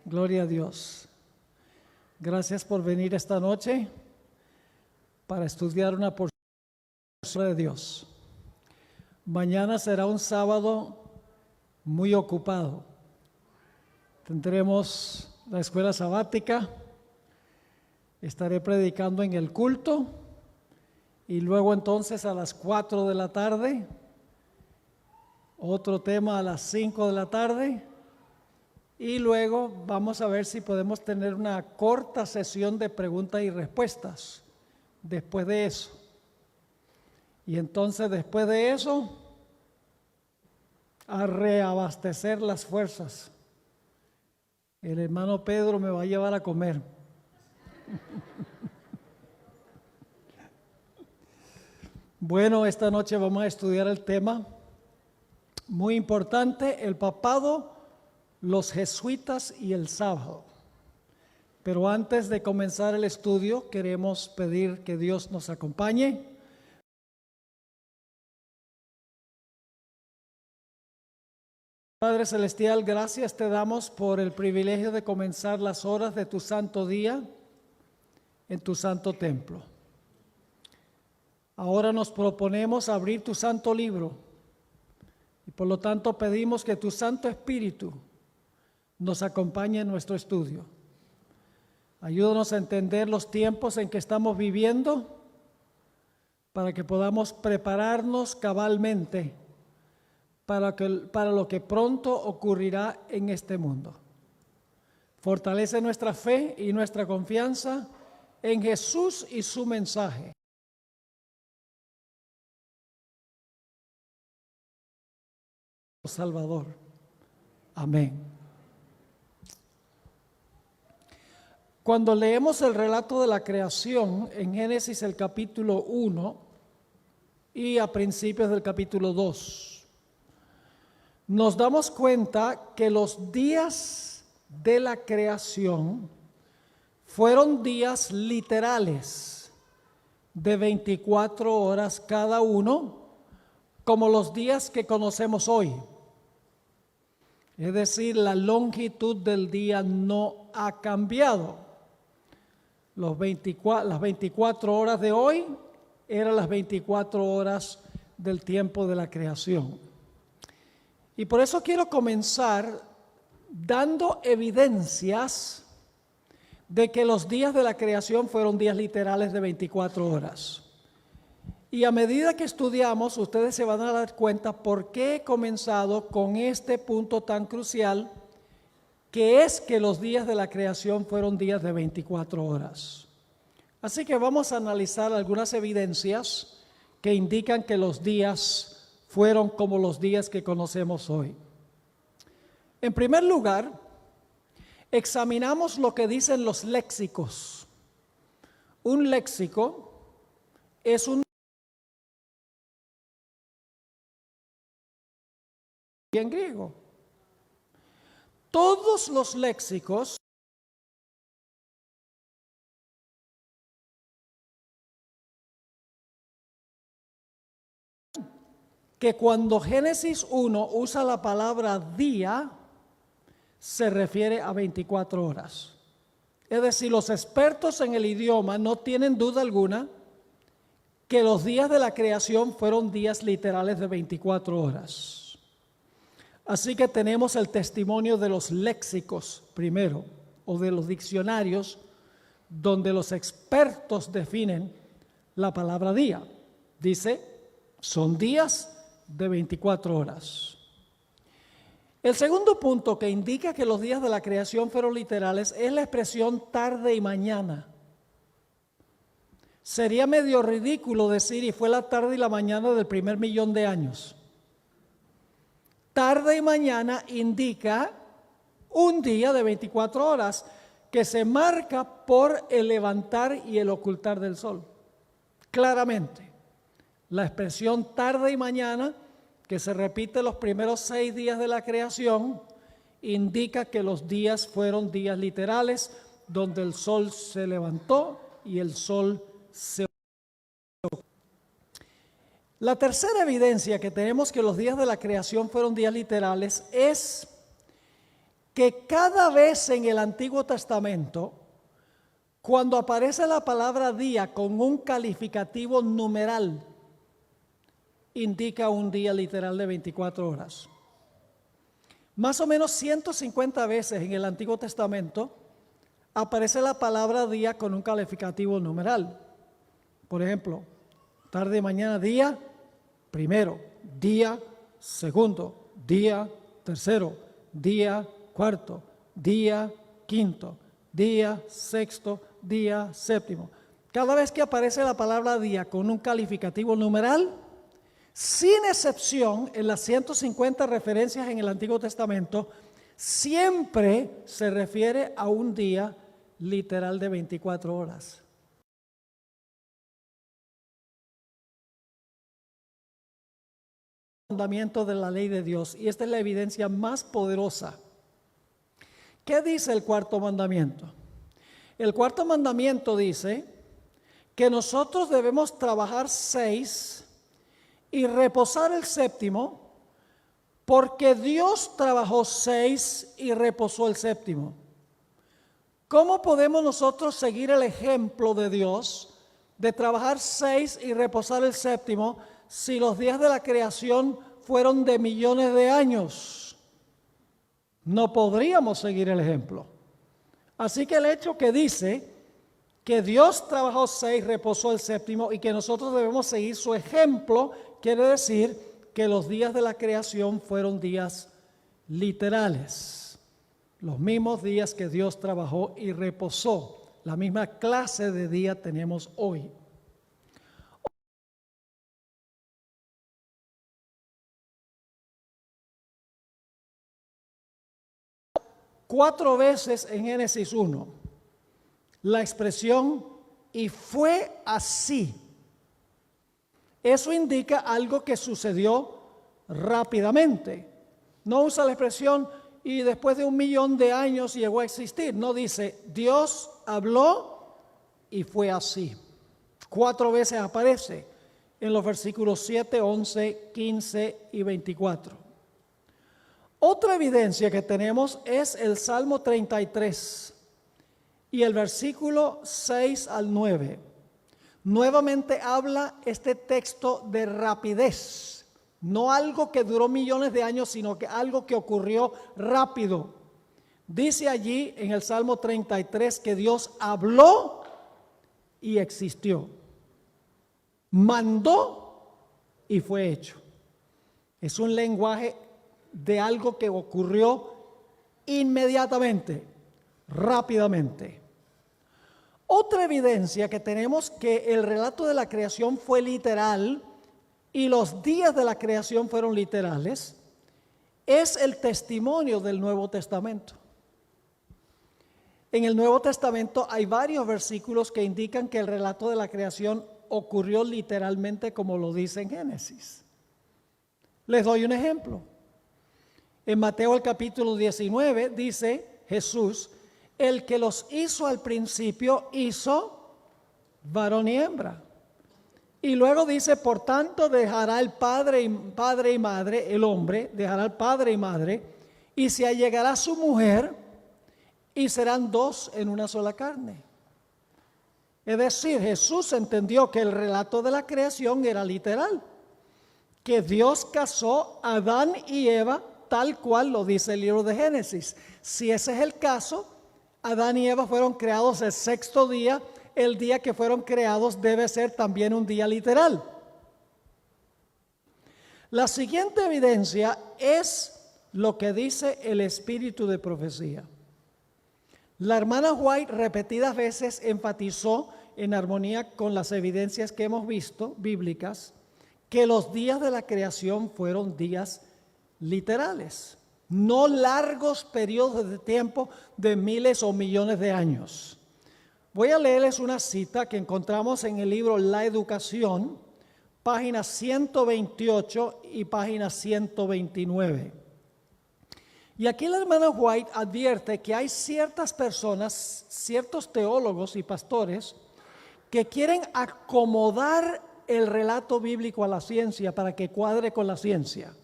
Gloria a Dios. Gracias por venir esta noche para estudiar una porción de Dios. Mañana será un sábado muy ocupado. Tendremos la escuela sabática, estaré predicando en el culto y luego entonces a las 4 de la tarde, otro tema a las 5 de la tarde. Y luego vamos a ver si podemos tener una corta sesión de preguntas y respuestas después de eso. Y entonces después de eso, a reabastecer las fuerzas. El hermano Pedro me va a llevar a comer. Bueno, esta noche vamos a estudiar el tema muy importante, el papado, los jesuitas y el sábado. Pero antes de comenzar el estudio, queremos pedir que Dios nos acompañe. Padre Celestial, gracias te damos por el privilegio de comenzar las horas de tu santo día en tu santo templo. Ahora nos proponemos abrir tu santo libro y por lo tanto pedimos que tu Santo Espíritu nos acompañe en nuestro estudio. Ayúdanos a entender los tiempos en que estamos viviendo para que podamos prepararnos cabalmente para lo que pronto ocurrirá en este mundo. Fortalece nuestra fe y nuestra confianza en Jesús y su mensaje. Salvador. Amén. Cuando leemos el relato de la creación en Génesis el capítulo 1 y a principios del capítulo 2, nos damos cuenta que los días de la creación fueron días literales de 24 horas cada uno, como los días que conocemos hoy. Es decir, la longitud del día no ha cambiado. Las 24 horas de hoy eran las 24 horas del tiempo de la creación. Y por eso quiero comenzar dando evidencias de que los días de la creación fueron días literales de 24 horas. Y a medida que estudiamos, ustedes se van a dar cuenta por qué he comenzado con este punto tan crucial, que es que los días de la creación fueron días de 24 horas. Así que vamos a analizar algunas evidencias que indican que los días fueron como los días que conocemos hoy. En primer lugar, examinamos lo que dicen los léxicos. Un léxico es un en griego. Todos los léxicos que cuando Génesis 1 usa la palabra día, se refiere a 24 horas. Es decir, los expertos en el idioma no tienen duda alguna que los días de la creación fueron días literales de 24 horas. Así que tenemos el testimonio de los léxicos primero, o de los diccionarios, donde los expertos definen la palabra día. Dice, son días de 24 horas. El segundo punto que indica que los días de la creación fueron literales es la expresión tarde y mañana. Sería medio ridículo decir, y fue la tarde y la mañana del primer millón de años. Tarde y mañana indica un día de 24 horas que se marca por el levantar y el ocultar del sol. Claramente, la expresión tarde y mañana, que se repite los primeros 6 días de la creación, indica que los días fueron días literales, donde el sol se levantó y el sol se ocultó. La tercera evidencia que tenemos que los días de la creación fueron días literales es que cada vez en el Antiguo Testamento, cuando aparece la palabra día con un calificativo numeral, indica un día literal de 24 horas. Más o menos 150 veces en el Antiguo Testamento aparece la palabra día con un calificativo numeral. Por ejemplo, tarde, mañana, día primero, día segundo, día tercero, día cuarto, día quinto, día sexto, día séptimo. Cada vez que aparece la palabra día con un calificativo numeral, sin excepción, en las 150 referencias en el Antiguo Testamento, siempre se refiere a un día literal de 24 horas. Mandamiento de la ley de Dios, y esta es la evidencia más poderosa. ¿Qué dice el cuarto mandamiento? El cuarto mandamiento dice que nosotros debemos trabajar 6 y reposar el séptimo, porque Dios trabajó 6 y reposó el séptimo. ¿Cómo podemos nosotros seguir el ejemplo de Dios de trabajar 6 y reposar el séptimo si los días de la creación fueron de millones de años? No podríamos seguir el ejemplo. Así que el hecho que dice que Dios trabajó 6, reposó el séptimo y que nosotros debemos seguir su ejemplo, quiere decir que los días de la creación fueron días literales. Los mismos días que Dios trabajó y reposó. La misma clase de día tenemos hoy. Cuatro veces en Génesis 1, la expresión "y fue así". Eso indica algo que sucedió rápidamente. No usa la expresión "y después de 1.000.000 de años llegó a existir". No, dice Dios habló y fue así. 4 veces aparece en los versículos 7, 11, 15 y 24. Otra evidencia que tenemos es el Salmo 33 y el versículo 6 al 9. Nuevamente habla este texto de rapidez, no algo que duró millones de años, sino que algo que ocurrió rápido. Dice allí en el Salmo 33 que Dios habló y existió, mandó y fue hecho. Es un lenguaje de algo que ocurrió inmediatamente, rápidamente. Otra evidencia que tenemos que el relato de la creación fue literal y los días de la creación fueron literales es el testimonio del Nuevo Testamento. En el Nuevo Testamento hay varios versículos que indican que el relato de la creación ocurrió literalmente como lo dice en Génesis. Les doy un ejemplo. En Mateo el capítulo 19 dice Jesús: el que los hizo al principio hizo varón y hembra. Y luego dice: por tanto dejará el padre y madre, el hombre dejará el padre y madre, y se allegará a su mujer, y serán 2 en una sola carne. Es decir, Jesús entendió que el relato de la creación era literal, que Dios casó a Adán y Eva tal cual lo dice el libro de Génesis. Si ese es el caso, Adán y Eva fueron creados el 6º día. El día que fueron creados debe ser también un día literal. La siguiente evidencia es lo que dice el espíritu de profecía. La hermana White repetidas veces enfatizó, en armonía con las evidencias que hemos visto, bíblicas, que los días de la creación fueron días literales, no largos periodos de tiempo de miles o millones de años. Voy a leerles una cita que encontramos en el libro La Educación, páginas 128 y página 129. Y aquí la hermana White advierte que hay ciertas personas, ciertos teólogos y pastores que quieren acomodar el relato bíblico a la ciencia para que cuadre con la ciencia.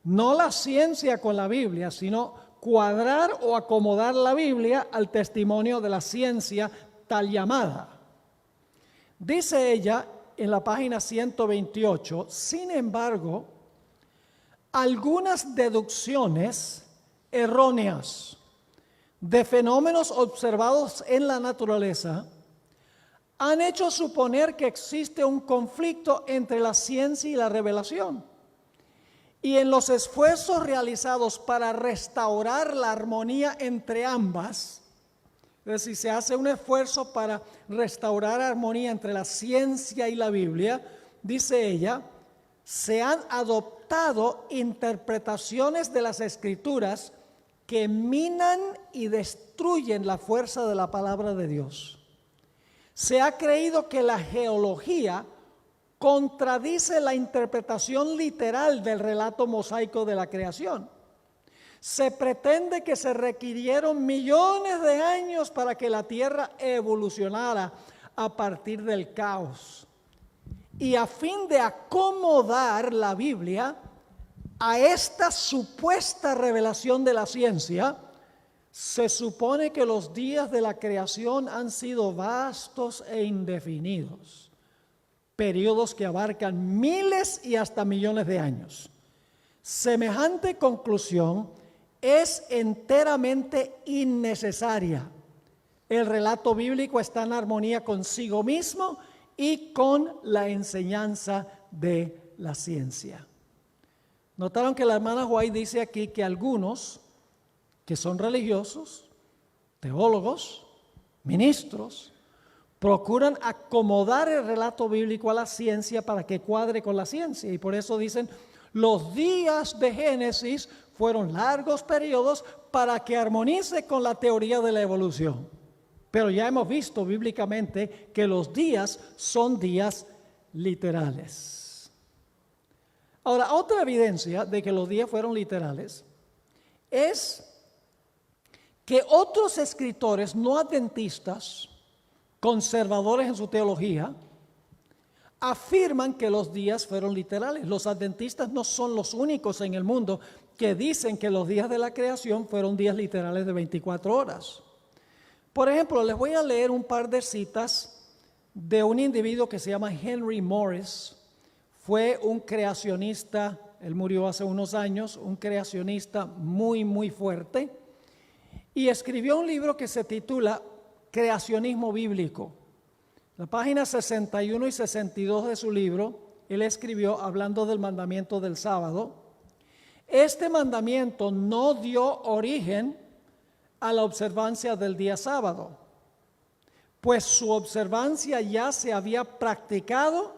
No la ciencia con la Biblia, sino cuadrar o acomodar la Biblia al testimonio de la ciencia tal llamada. Dice ella en la página 128, sin embargo, algunas deducciones erróneas de fenómenos observados en la naturaleza han hecho suponer que existe un conflicto entre la ciencia y la revelación. Y en los esfuerzos realizados para restaurar la armonía entre ambas, es decir, se hace un esfuerzo para restaurar armonía entre la ciencia y la Biblia, dice ella, se han adoptado interpretaciones de las Escrituras que minan y destruyen la fuerza de la palabra de Dios. Se ha creído que la geología contradice la interpretación literal del relato mosaico de la creación. Se pretende que se requirieron millones de años para que la tierra evolucionara a partir del caos. Y a fin de acomodar la Biblia a esta supuesta revelación de la ciencia, se supone que los días de la creación han sido vastos e indefinidos, periodos que abarcan miles y hasta millones de años. Semejante conclusión es enteramente innecesaria. El relato bíblico está en armonía consigo mismo y con la enseñanza de la ciencia. Notaron que la hermana White dice aquí que algunos que son religiosos, teólogos, ministros, procuran acomodar el relato bíblico a la ciencia para que cuadre con la ciencia. Y por eso dicen, los días de Génesis fueron largos periodos para que armonice con la teoría de la evolución. Pero ya hemos visto bíblicamente que los días son días literales. Ahora, otra evidencia de que los días fueron literales es que otros escritores no adventistas, conservadores en su teología, afirman que los días fueron literales. Los adventistas no son los únicos en el mundo que dicen que los días de la creación fueron días literales de 24 horas. Por ejemplo, les voy a leer un par de citas de un individuo que se llama Henry Morris. Fue un creacionista, él murió hace unos años, un creacionista muy fuerte, y escribió un libro que se titula Creacionismo Bíblico. La página 61 y 62 de su libro, él escribió hablando del mandamiento del sábado. Este mandamiento no dio origen a la observancia del día sábado, pues su observancia ya se había practicado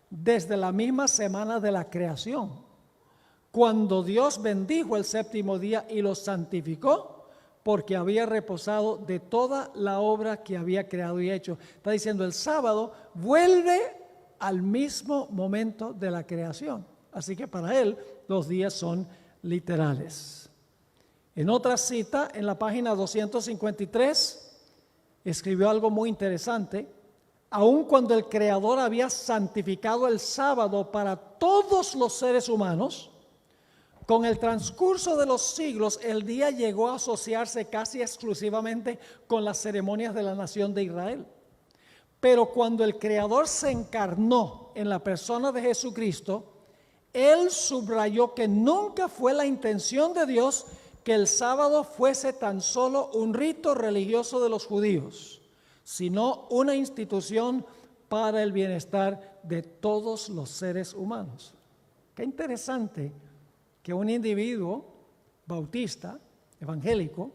desde la misma semana de la creación, cuando Dios bendijo el séptimo día y lo santificó, porque había reposado de toda la obra que había creado y hecho. Está diciendo, el sábado vuelve al mismo momento de la creación. Así que para él los días son literales. En otra cita, en la página 253, escribió algo muy interesante. Aun cuando el Creador había santificado el sábado para todos los seres humanos, con el transcurso de los siglos, el día llegó a asociarse casi exclusivamente con las ceremonias de la nación de Israel. Pero cuando el Creador se encarnó en la persona de Jesucristo, Él subrayó que nunca fue la intención de Dios que el sábado fuese tan solo un rito religioso de los judíos, sino una institución para el bienestar de todos los seres humanos. Qué interesante que un individuo bautista, evangélico,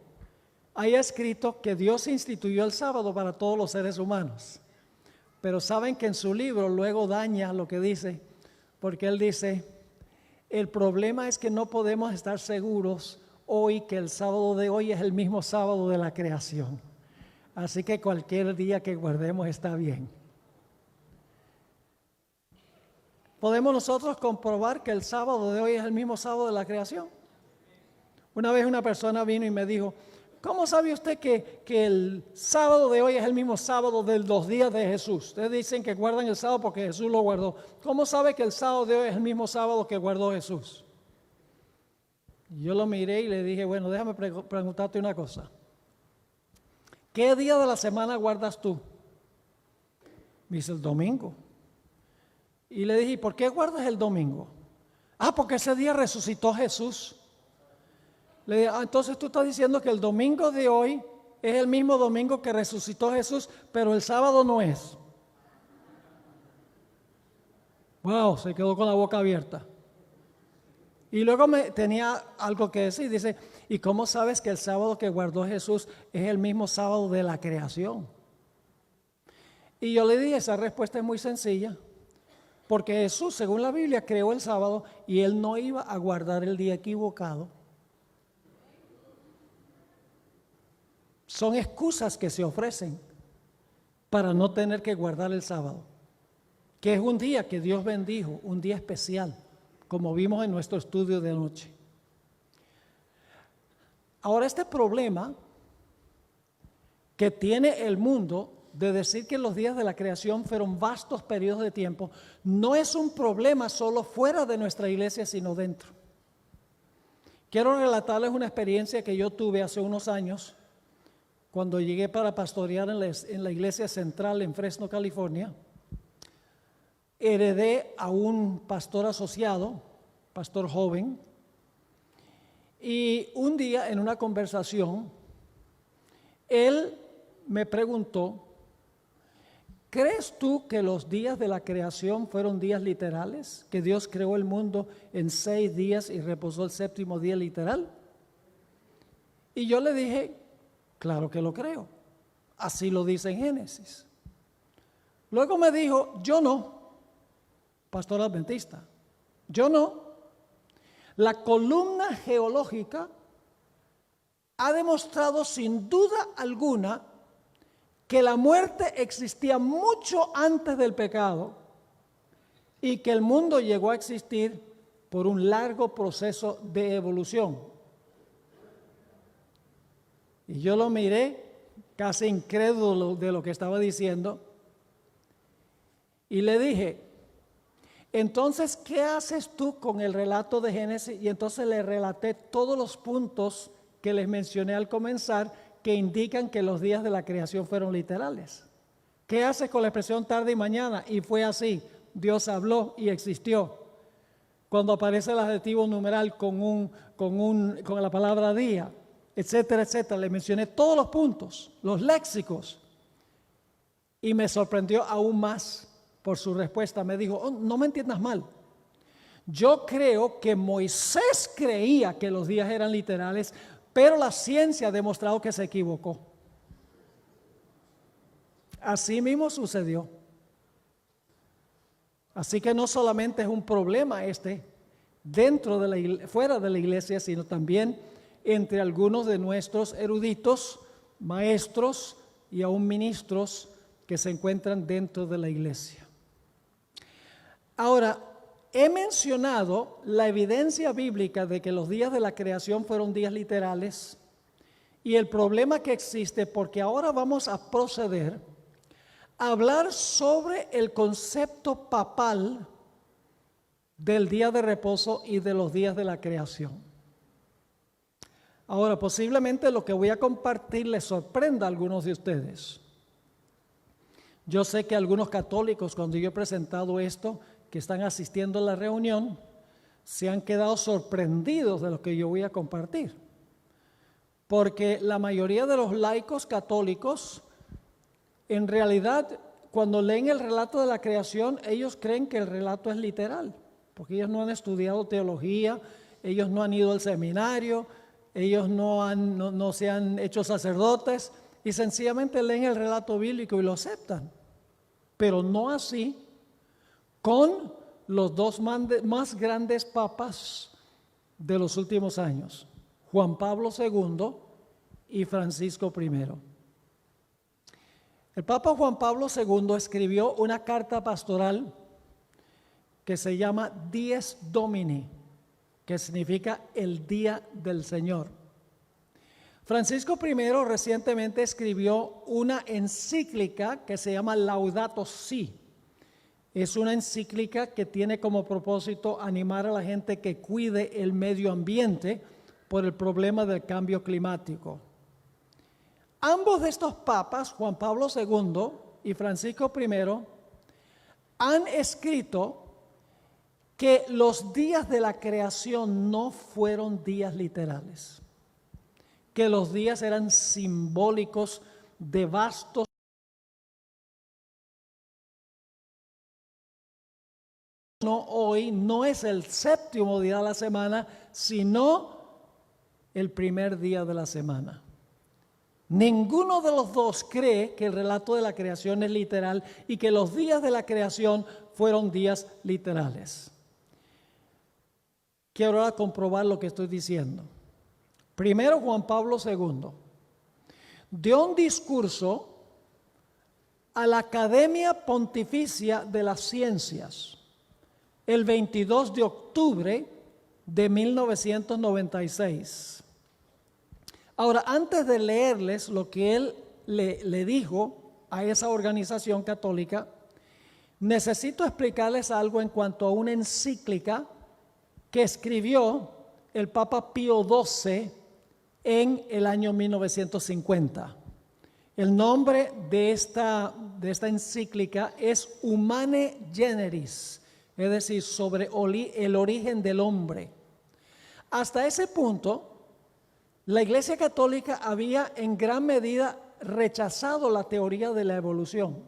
haya escrito que Dios instituyó el sábado para todos los seres humanos. Pero saben que en su libro luego daña lo que dice, porque él dice, el problema es que no podemos estar seguros hoy que el sábado de hoy es el mismo sábado de la creación. Así que cualquier día que guardemos está bien. ¿Podemos nosotros comprobar que el sábado de hoy es el mismo sábado de la creación? Una vez una persona vino y me dijo, ¿cómo sabe usted que el sábado de hoy es el mismo sábado de los días de Jesús? Ustedes dicen que guardan el sábado porque Jesús lo guardó. ¿Cómo sabe que el sábado de hoy es el mismo sábado que guardó Jesús? Yo lo miré y le dije, bueno, déjame preguntarte una cosa. ¿Qué día de la semana guardas tú? Me dice, el domingo. Y le dije, ¿por qué guardas el domingo? Ah, porque ese día resucitó Jesús. Le dije, entonces tú estás diciendo que el domingo de hoy es el mismo domingo que resucitó Jesús, pero el sábado no es. Wow, se quedó con la boca abierta. Y luego me tenía algo que decir, dice, ¿y cómo sabes que el sábado que guardó Jesús es el mismo sábado de la creación? Y yo le dije, esa respuesta es muy sencilla, porque Jesús, según la Biblia, creó el sábado y Él no iba a guardar el día equivocado. Son excusas que se ofrecen para no tener que guardar el sábado, que es un día que Dios bendijo, un día especial, como vimos en nuestro estudio de anoche. Ahora, este problema que tiene el mundo de decir que los días de la creación fueron vastos periodos de tiempo, no es un problema solo fuera de nuestra iglesia, sino dentro. Quiero relatarles una experiencia que yo tuve hace unos años, cuando llegué para pastorear en la iglesia central en Fresno, California. Heredé a un pastor asociado, pastor joven, y un día en una conversación, él me preguntó, ¿crees tú que los días de la creación fueron días literales? ¿Que Dios creó el mundo en 6 días y reposó el 7º día literal? Y yo le dije, claro que lo creo. Así lo dice en Génesis. Luego me dijo, yo no, pastor adventista, yo no. La columna geológica ha demostrado sin duda alguna que la muerte existía mucho antes del pecado y que el mundo llegó a existir por un largo proceso de evolución. Y yo lo miré casi incrédulo de lo que estaba diciendo y le dije, entonces, ¿qué haces tú con el relato de Génesis? Y entonces le relaté todos los puntos que les mencioné al comenzar que indican que los días de la creación fueron literales. ¿Qué haces con la expresión tarde y mañana? Y fue así, Dios habló y existió. Cuando aparece el adjetivo numeral con la palabra día, etcétera, etcétera, le mencioné todos los puntos, los léxicos. Y me sorprendió aún más por su respuesta. Me dijo, no me entiendas mal. Yo creo que Moisés creía que los días eran literales, pero la ciencia ha demostrado que se equivocó. Así mismo sucedió. Así que no solamente es un problema fuera de la iglesia, sino también entre algunos de nuestros eruditos, maestros y aún ministros que se encuentran dentro de la iglesia. Ahora, he mencionado la evidencia bíblica de que los días de la creación fueron días literales y el problema que existe, porque ahora vamos a proceder a hablar sobre el concepto papal del día de reposo y de los días de la creación. Ahora, posiblemente lo que voy a compartir les sorprenda a algunos de ustedes. Yo sé que algunos católicos, cuando yo he presentado esto, que están asistiendo a la reunión, se han quedado sorprendidos de lo que yo voy a compartir. Porque la mayoría de los laicos católicos, en realidad, cuando leen el relato de la creación, ellos creen que el relato es literal, porque ellos no han estudiado teología, ellos no han ido al seminario, ellos no se han hecho sacerdotes y sencillamente leen el relato bíblico y lo aceptan. Pero no así con los dos más grandes papas de los últimos años, Juan Pablo II y Francisco I. El Papa Juan Pablo II escribió una carta pastoral que se llama Dies Domini, que significa el día del Señor. Francisco I recientemente escribió una encíclica que se llama Laudato Si. Es una encíclica que tiene como propósito animar a la gente que cuide el medio ambiente, por el problema del cambio climático. Ambos de estos papas, Juan Pablo II y Francisco I, han escrito que los días de la creación no fueron días literales, que los días eran simbólicos de vastos. Hoy no es el séptimo día de la semana, sino el primer día de la semana. Ninguno de los dos cree que el relato de la creación es literal y que los días de la creación fueron días literales. Quiero ahora comprobar lo que estoy diciendo. Primero, Juan Pablo II dio un discurso a la Academia Pontificia de las Ciencias el 22 de octubre de 1996. Ahora, antes de leerles lo que él le dijo a esa organización católica, necesito explicarles algo en cuanto a una encíclica que escribió el Papa Pío XII en el año 1950. El nombre de esta encíclica es Humane Generis, es decir, sobre el origen del hombre. Hasta ese punto, la Iglesia Católica había en gran medida rechazado la teoría de la evolución.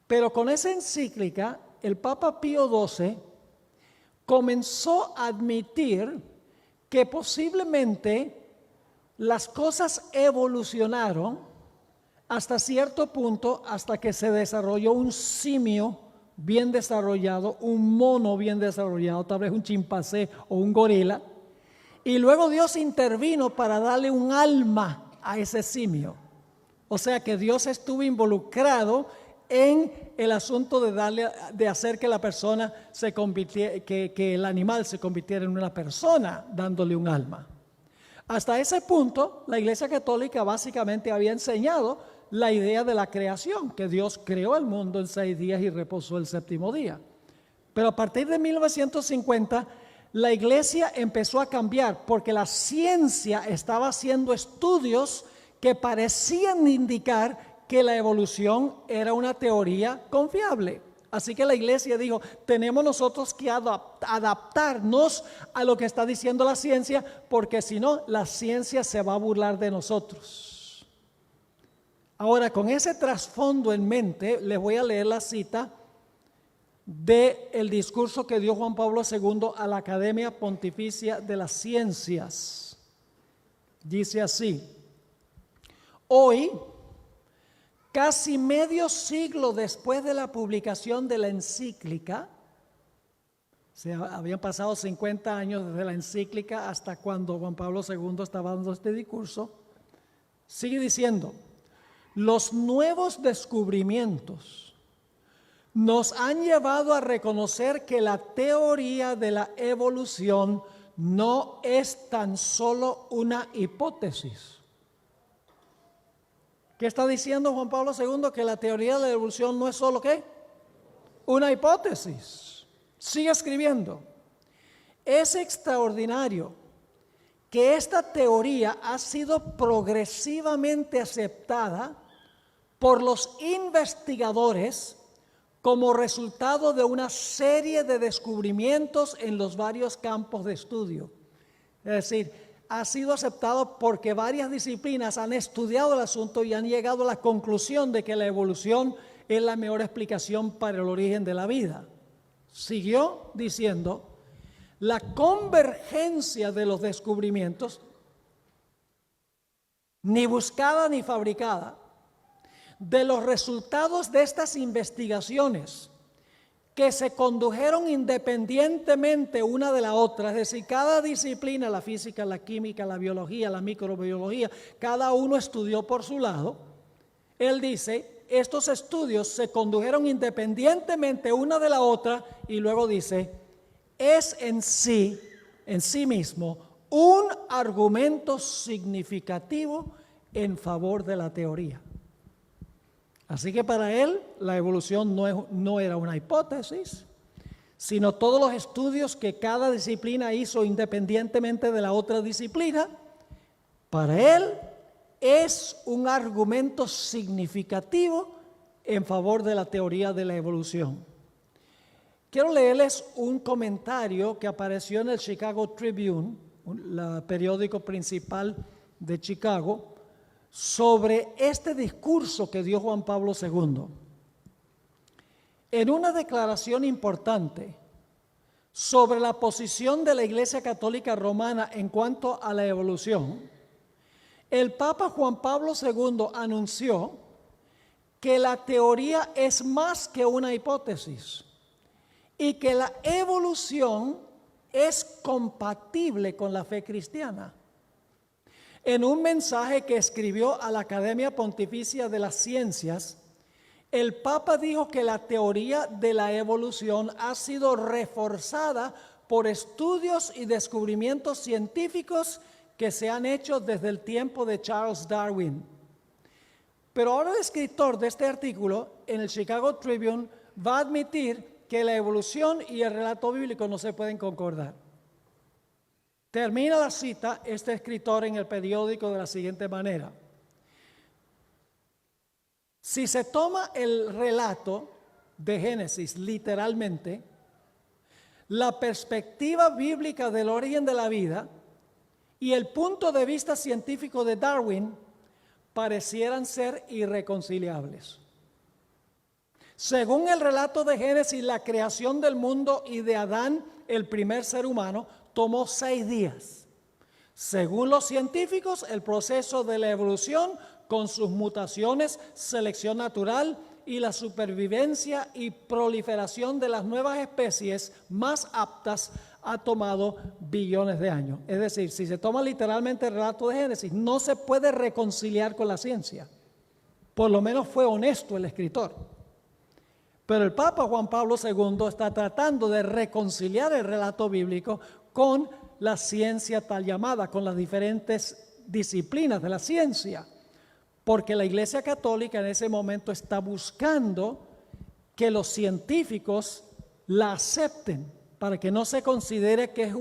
Pero con esa encíclica, el Papa Pío XII comenzó a admitir que posiblemente las cosas evolucionaron hasta cierto punto, hasta que se desarrolló un simio bien desarrollado, un mono bien desarrollado, tal vez un chimpancé o un gorila, y luego Dios intervino para darle un alma a ese simio. O sea que Dios estuvo involucrado en el asunto de hacer que la persona se convirtiera, que el animal se convirtiera en una persona, dándole un alma. Hasta ese punto, la Iglesia Católica básicamente había enseñado la idea de la creación, que Dios creó el mundo en 6 días y reposó el séptimo día. Pero a partir de 1950, la Iglesia empezó a cambiar porque la ciencia estaba haciendo estudios que parecían indicar que la evolución era una teoría confiable. Así que la Iglesia dijo, tenemos nosotros que adaptarnos a lo que está diciendo la ciencia, porque si no, la ciencia se va a burlar de nosotros. Ahora, con ese trasfondo en mente, les voy a leer la cita del discurso que dio Juan Pablo II a la Academia Pontificia de las Ciencias. Dice así: hoy, casi medio siglo después de la publicación de la encíclica, habían pasado 50 años desde la encíclica hasta cuando Juan Pablo II estaba dando este discurso, sigue diciendo: los nuevos descubrimientos nos han llevado a reconocer que la teoría de la evolución no es tan solo una hipótesis. ¿Qué está diciendo Juan Pablo II? Que la teoría de la evolución no es solo ¿qué? Una hipótesis. Sigue escribiendo. Es extraordinario que esta teoría ha sido progresivamente aceptada por los investigadores como resultado de una serie de descubrimientos en los varios campos de estudio. Es decir, ha sido aceptado porque varias disciplinas han estudiado el asunto y han llegado a la conclusión de que la evolución es la mejor explicación para el origen de la vida. Siguió diciendo: la convergencia de los descubrimientos, ni buscada ni fabricada, de los resultados de estas investigaciones que se condujeron independientemente una de la otra, es decir, cada disciplina, la física, la química, la biología, la microbiología, cada uno estudió por su lado. Él dice, estos estudios se condujeron independientemente una de la otra, y luego dice, es en sí mismo, un argumento significativo en favor de la teoría. Así que para él la evolución no era una hipótesis, sino todos los estudios que cada disciplina hizo independientemente de la otra disciplina, para él es un argumento significativo en favor de la teoría de la evolución. Quiero leerles un comentario que apareció en el Chicago Tribune, el periódico principal de Chicago, sobre este discurso que dio Juan Pablo II. En una declaración importante sobre la posición de la Iglesia Católica Romana en cuanto a la evolución, el Papa Juan Pablo II anunció que la teoría es más que una hipótesis y que la evolución es compatible con la fe cristiana. En un mensaje que escribió a la Academia Pontificia de las Ciencias, el Papa dijo que la teoría de la evolución ha sido reforzada por estudios y descubrimientos científicos que se han hecho desde el tiempo de Charles Darwin. Pero ahora el escritor de este artículo en el Chicago Tribune va a admitir que la evolución y el relato bíblico no se pueden concordar. Termina la cita este escritor en el periódico de la siguiente manera: si se toma el relato de Génesis literalmente, la perspectiva bíblica del origen de la vida y el punto de vista científico de Darwin parecieran ser irreconciliables. Según el relato de Génesis, la creación del mundo y de Adán, el primer ser humano, tomó 6 días. Según los científicos, el proceso de la evolución, con sus mutaciones, selección natural y la supervivencia y proliferación de las nuevas especies más aptas, ha tomado billones de años. Es decir, si se toma literalmente el relato de Génesis, no se puede reconciliar con la ciencia. Por lo menos fue honesto el escritor. Pero el Papa Juan Pablo II está tratando de reconciliar el relato bíblico con la ciencia tal llamada, con las diferentes disciplinas de la ciencia, porque la Iglesia Católica en ese momento está buscando que los científicos la acepten, para que no se considere que es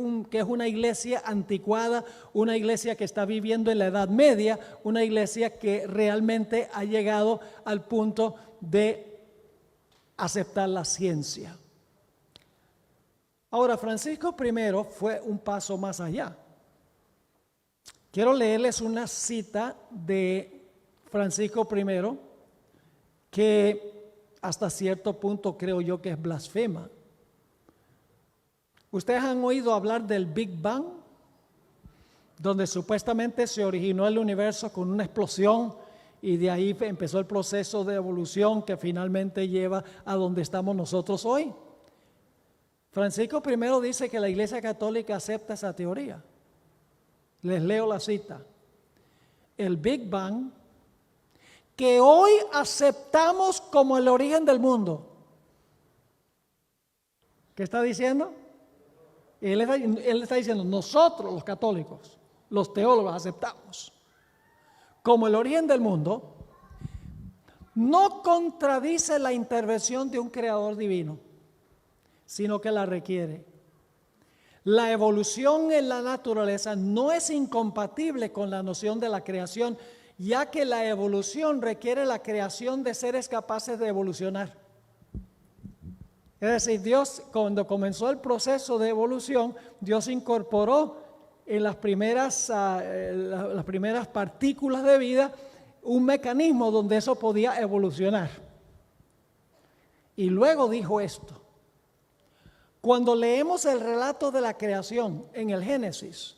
una iglesia anticuada, una iglesia que está viviendo en la Edad Media, una iglesia que realmente ha llegado al punto de aceptar la ciencia. Ahora, Francisco I fue un paso más allá. Quiero leerles una cita de Francisco I que hasta cierto punto creo yo que es blasfema. ¿Ustedes han oído hablar del Big Bang? Donde supuestamente se originó el universo con una explosión y de ahí empezó el proceso de evolución que finalmente lleva a donde estamos nosotros hoy. Francisco I dice que la Iglesia Católica acepta esa teoría. Les leo la cita. El Big Bang, que hoy aceptamos como el origen del mundo. ¿Qué está diciendo? Él está diciendo, nosotros los católicos, los teólogos aceptamos como el origen del mundo, no contradice la intervención de un creador divino, sino que la requiere. La evolución en la naturaleza no es incompatible con la noción de la creación, ya que la evolución requiere la creación de seres capaces de evolucionar. Es decir, Dios, cuando comenzó el proceso de evolución, Dios incorporó en las primeras partículas de vida un mecanismo donde eso podía evolucionar. Y luego dijo esto: cuando leemos el relato de la creación en el Génesis,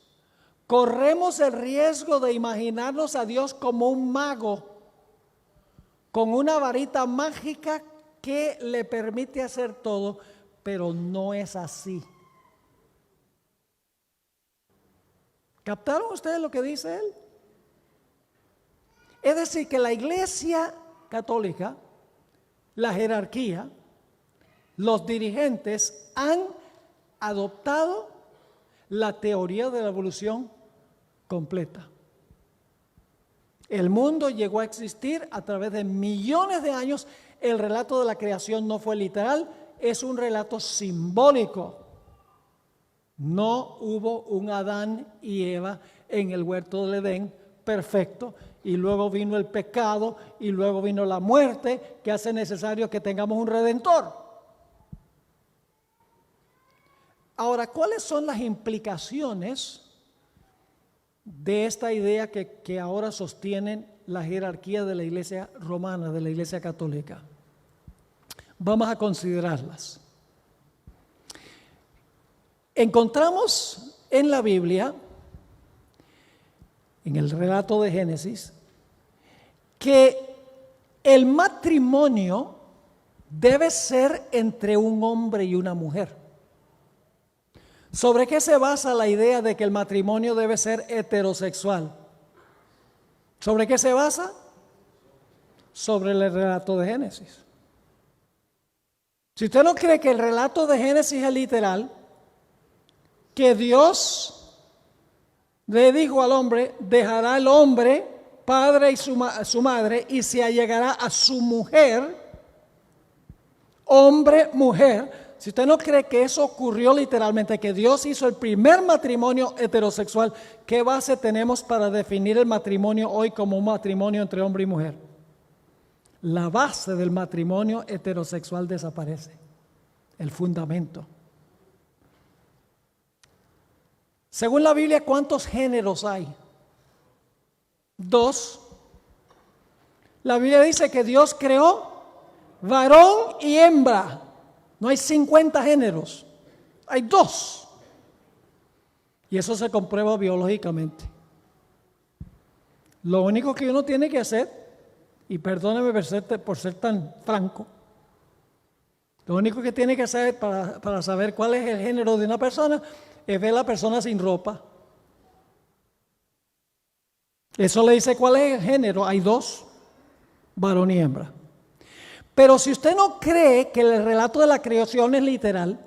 corremos el riesgo de imaginarnos a Dios como un mago con una varita mágica que le permite hacer todo, pero no es así. ¿Captaron ustedes lo que dice él? Es decir, que la Iglesia Católica, la jerarquía, los dirigentes han adoptado la teoría de la evolución completa. El mundo llegó a existir a través de millones de años. El relato de la creación no fue literal es un relato simbólico. No hubo un Adán y Eva en el huerto del Edén perfecto, y luego vino el pecado, y luego vino la muerte, que hace necesario que tengamos un redentor. Ahora, ¿cuáles son las implicaciones de esta idea que ahora sostienen la jerarquía de la Iglesia romana, de la Iglesia católica? Vamos a considerarlas. Encontramos en la Biblia, en el relato de Génesis, que el matrimonio debe ser entre un hombre y una mujer. ¿Sobre qué se basa la idea de que el matrimonio debe ser heterosexual? ¿Sobre qué se basa? Sobre el relato de Génesis. Si usted no cree que el relato de Génesis es literal, que Dios le dijo al hombre, dejará el hombre, padre y su madre, y se allegará a su mujer, hombre, mujer. Si usted no cree que eso ocurrió literalmente, que Dios hizo el primer matrimonio heterosexual, ¿qué base tenemos para definir el matrimonio hoy como un matrimonio entre hombre y mujer? La base del matrimonio heterosexual desaparece, el fundamento. Según la Biblia, ¿cuántos géneros hay? 2. La Biblia dice que Dios creó varón y hembra. No hay 50 géneros, hay 2. Y eso se comprueba biológicamente. Lo único que uno tiene que hacer, y perdóneme por ser tan franco, lo único que tiene que hacer para saber cuál es el género de una persona es ver a la persona sin ropa. Eso le dice cuál es el género. Hay 2, varón y hembra. Pero si usted no cree que el relato de la creación es literal,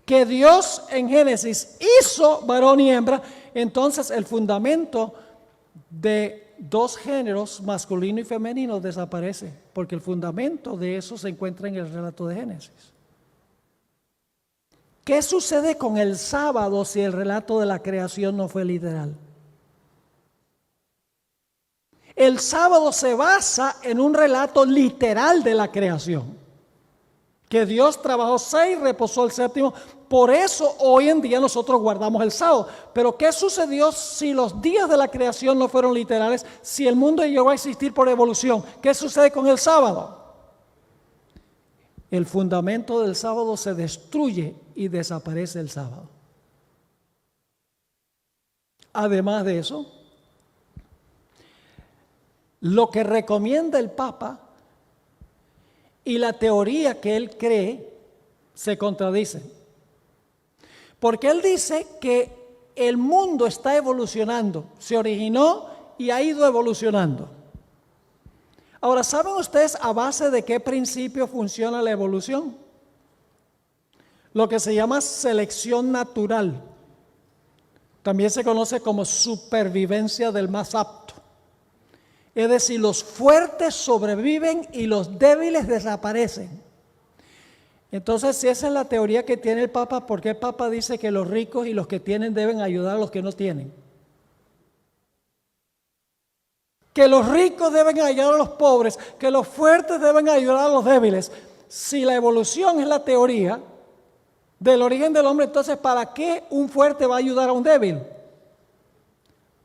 que Dios en Génesis hizo varón y hembra, entonces el fundamento de 2 géneros, masculino y femenino, desaparece, porque el fundamento de eso se encuentra en el relato de Génesis. ¿Qué sucede con el sábado si el relato de la creación no fue literal? El sábado se basa en un relato literal de la creación, que Dios trabajó 6, reposó el 7º. Por eso hoy en día nosotros guardamos el sábado. Pero ¿qué sucedió si los días de la creación no fueron literales? Si el mundo llegó a existir por evolución, ¿qué sucede con el sábado? El fundamento del sábado se destruye y desaparece el sábado. Además de eso, lo que recomienda el Papa y la teoría que él cree se contradicen. Porque él dice que el mundo está evolucionando, se originó y ha ido evolucionando. Ahora, ¿saben ustedes a base de qué principio funciona la evolución? Lo que se llama selección natural. También se conoce como supervivencia del más apto. Es decir, los fuertes sobreviven y los débiles desaparecen. Entonces, si esa es la teoría que tiene el Papa, ¿por qué el Papa dice que los ricos y los que tienen deben ayudar a los que no tienen? Que los ricos deben ayudar a los pobres, que los fuertes deben ayudar a los débiles. Si la evolución es la teoría del origen del hombre, entonces ¿para qué un fuerte va a ayudar a un débil?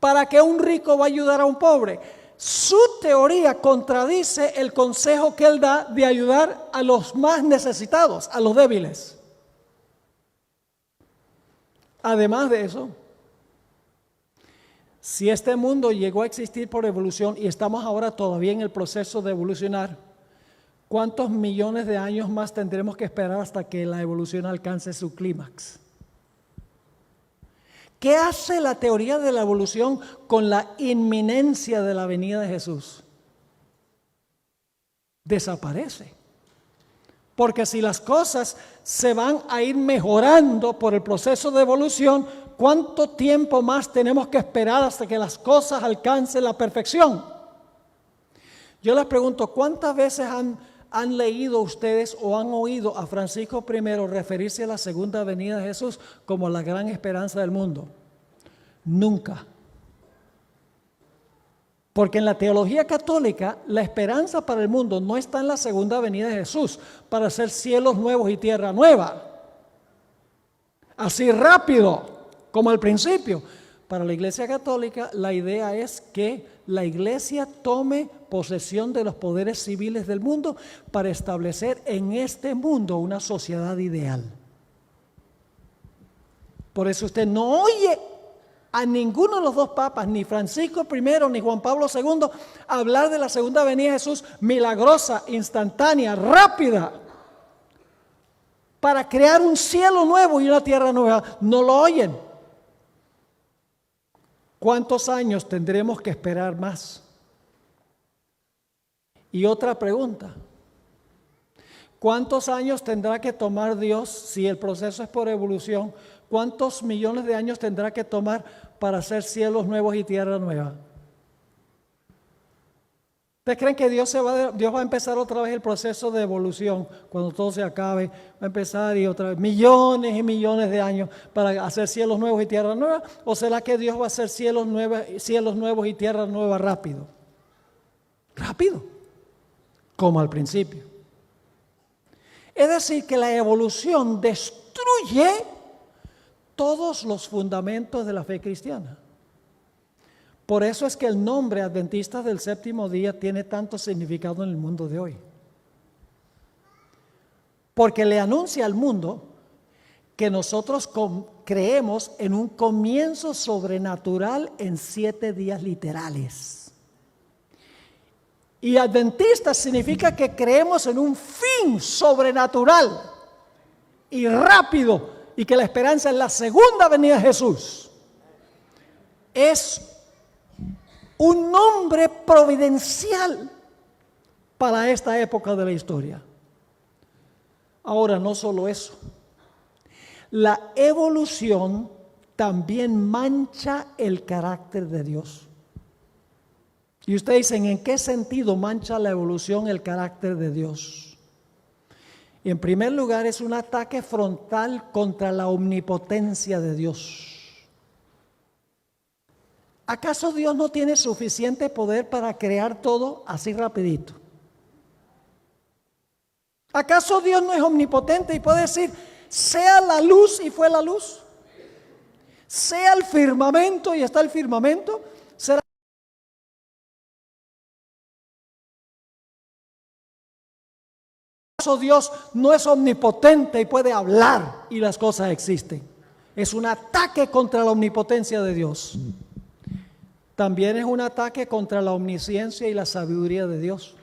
¿Para qué un rico va a ayudar a un pobre? Su teoría contradice el consejo que él da de ayudar a los más necesitados, a los débiles. Además de eso, si este mundo llegó a existir por evolución y estamos ahora todavía en el proceso de evolucionar, ¿cuántos millones de años más tendremos que esperar hasta que la evolución alcance su clímax? ¿Qué hace la teoría de la evolución con la inminencia de la venida de Jesús? Desaparece. Porque si las cosas se van a ir mejorando por el proceso de evolución, ¿cuánto tiempo más tenemos que esperar hasta que las cosas alcancen la perfección? Yo les pregunto, ¿cuántas veces han leído ustedes o han oído a Francisco I referirse a la segunda venida de Jesús como la gran esperanza del mundo? Nunca. Porque en la teología católica, la esperanza para el mundo no está en la segunda venida de Jesús, para hacer cielos nuevos y tierra nueva. Así rápido, como al principio. Para la Iglesia Católica, la idea es que la Iglesia tome posesión de los poderes civiles del mundo para establecer en este mundo una sociedad ideal. Por eso usted no oye a ninguno de los dos papas, ni Francisco I ni Juan Pablo II, hablar de la segunda venida de Jesús milagrosa, instantánea, rápida, para crear un cielo nuevo y una tierra nueva. No lo oyen. ¿Cuántos años tendremos que esperar más? Y otra pregunta. ¿Cuántos años tendrá que tomar Dios, si el proceso es por evolución, cuántos millones de años tendrá que tomar para hacer cielos nuevos y tierra nueva? ¿Ustedes creen que Dios va a empezar otra vez el proceso de evolución cuando todo se acabe? Va a empezar y otra vez millones y millones de años para hacer cielos nuevos y tierra nueva. ¿O será que Dios va a hacer cielos nuevos y tierra nueva rápido? Rápido, como al principio. Es decir, que la evolución destruye todos los fundamentos de la fe cristiana. Por eso es que el nombre Adventistas del Séptimo Día tiene tanto significado en el mundo de hoy. Porque le anuncia al mundo que nosotros creemos en un comienzo sobrenatural en 7 días literales. Y Adventistas significa que creemos en un fin sobrenatural y rápido, y que la esperanza es la segunda venida de Jesús. Es un nombre providencial para esta época de la historia. Ahora, no solo eso. La evolución también mancha el carácter de Dios. Y ustedes dicen, ¿en qué sentido mancha la evolución el carácter de Dios? En primer lugar, es un ataque frontal contra la omnipotencia de Dios. ¿Acaso Dios no tiene suficiente poder para crear todo así rapidito? ¿Acaso Dios no es omnipotente y puede decir, sea la luz y fue la luz? ¿Sea el firmamento y está el firmamento? ¿Será acaso Dios no es omnipotente y puede hablar y las cosas existen? Es un ataque contra la omnipotencia de Dios. También es un ataque contra la omnisciencia y la sabiduría de Dios.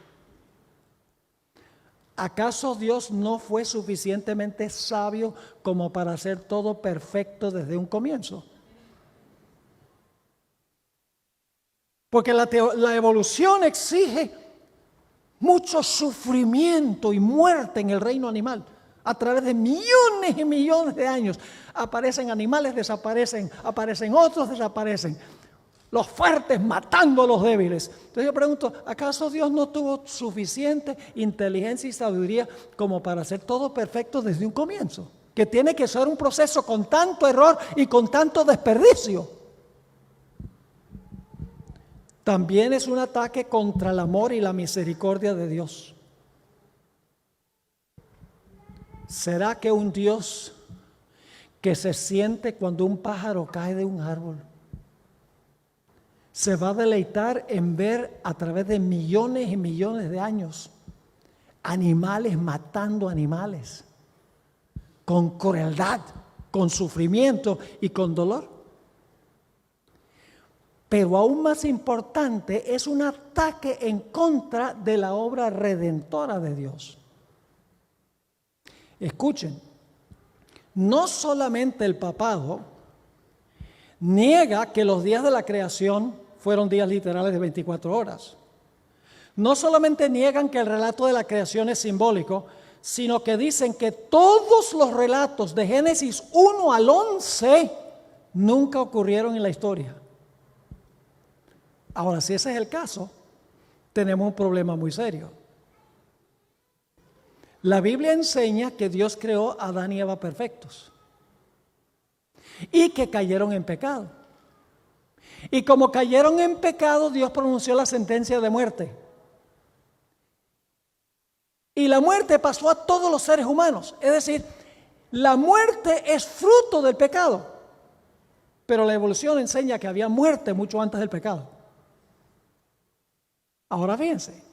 ¿Acaso Dios no fue suficientemente sabio como para hacer todo perfecto desde un comienzo? Porque la evolución exige mucho sufrimiento y muerte en el reino animal. A través de millones y millones de años aparecen animales, desaparecen, aparecen otros, desaparecen. Los fuertes matando a los débiles. Entonces yo pregunto, ¿acaso Dios no tuvo suficiente inteligencia y sabiduría como para hacer todo perfecto desde un comienzo? Que tiene que ser un proceso con tanto error y con tanto desperdicio. También es un ataque contra el amor y la misericordia de Dios. ¿Será que un Dios que se siente cuando un pájaro cae de un árbol se va a deleitar en ver a través de millones y millones de años animales matando animales con crueldad, con sufrimiento y con dolor? Pero aún más importante, es un ataque en contra de la obra redentora de Dios. Escuchen, no solamente el papado niega que los días de la creación fueron días literales de 24 horas. No solamente niegan que el relato de la creación es simbólico, sino que dicen que todos los relatos de Génesis 1 al 11 nunca ocurrieron en la historia. Ahora, si ese es el caso, tenemos un problema muy serio. La Biblia enseña que Dios creó a Adán y Eva perfectos y que cayeron en pecado. Y como cayeron en pecado, Dios pronunció la sentencia de muerte. Y la muerte pasó a todos los seres humanos. Es decir, la muerte es fruto del pecado. Pero la evolución enseña que había muerte mucho antes del pecado. Ahora fíjense,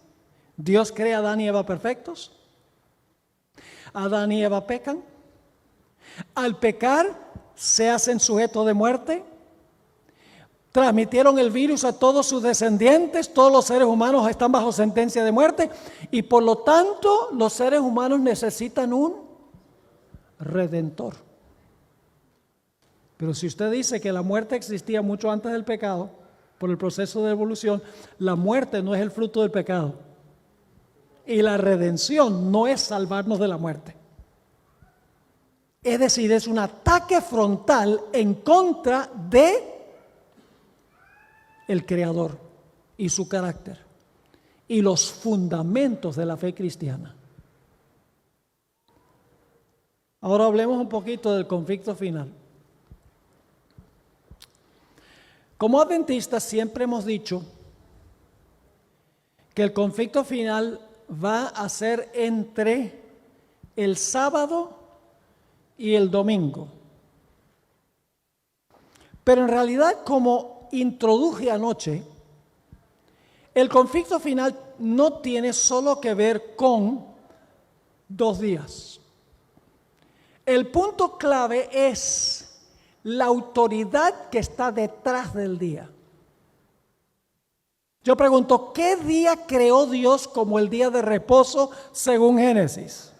Dios crea a Adán y Eva perfectos. Adán y Eva pecan. Al pecar se hacen sujetos de muerte. Transmitieron el virus a todos sus descendientes. Todos los seres humanos están bajo sentencia de muerte. Y por lo tanto, los seres humanos necesitan un redentor. Pero si usted dice que la muerte existía mucho antes del pecado, por el proceso de evolución, la muerte no es el fruto del pecado. Y la redención no es salvarnos de la muerte. Es decir, es un ataque frontal en contra de el Creador y su carácter y los fundamentos de la fe cristiana. Ahora hablemos un poquito del conflicto final. Como adventistas siempre hemos dicho que el conflicto final va a ser entre el sábado y el domingo. Pero en realidad, como introduje anoche, el conflicto final no tiene solo que ver con 2 días. El punto clave es la autoridad que está detrás del día. Yo pregunto, ¿qué día creó Dios como el día de reposo según Génesis?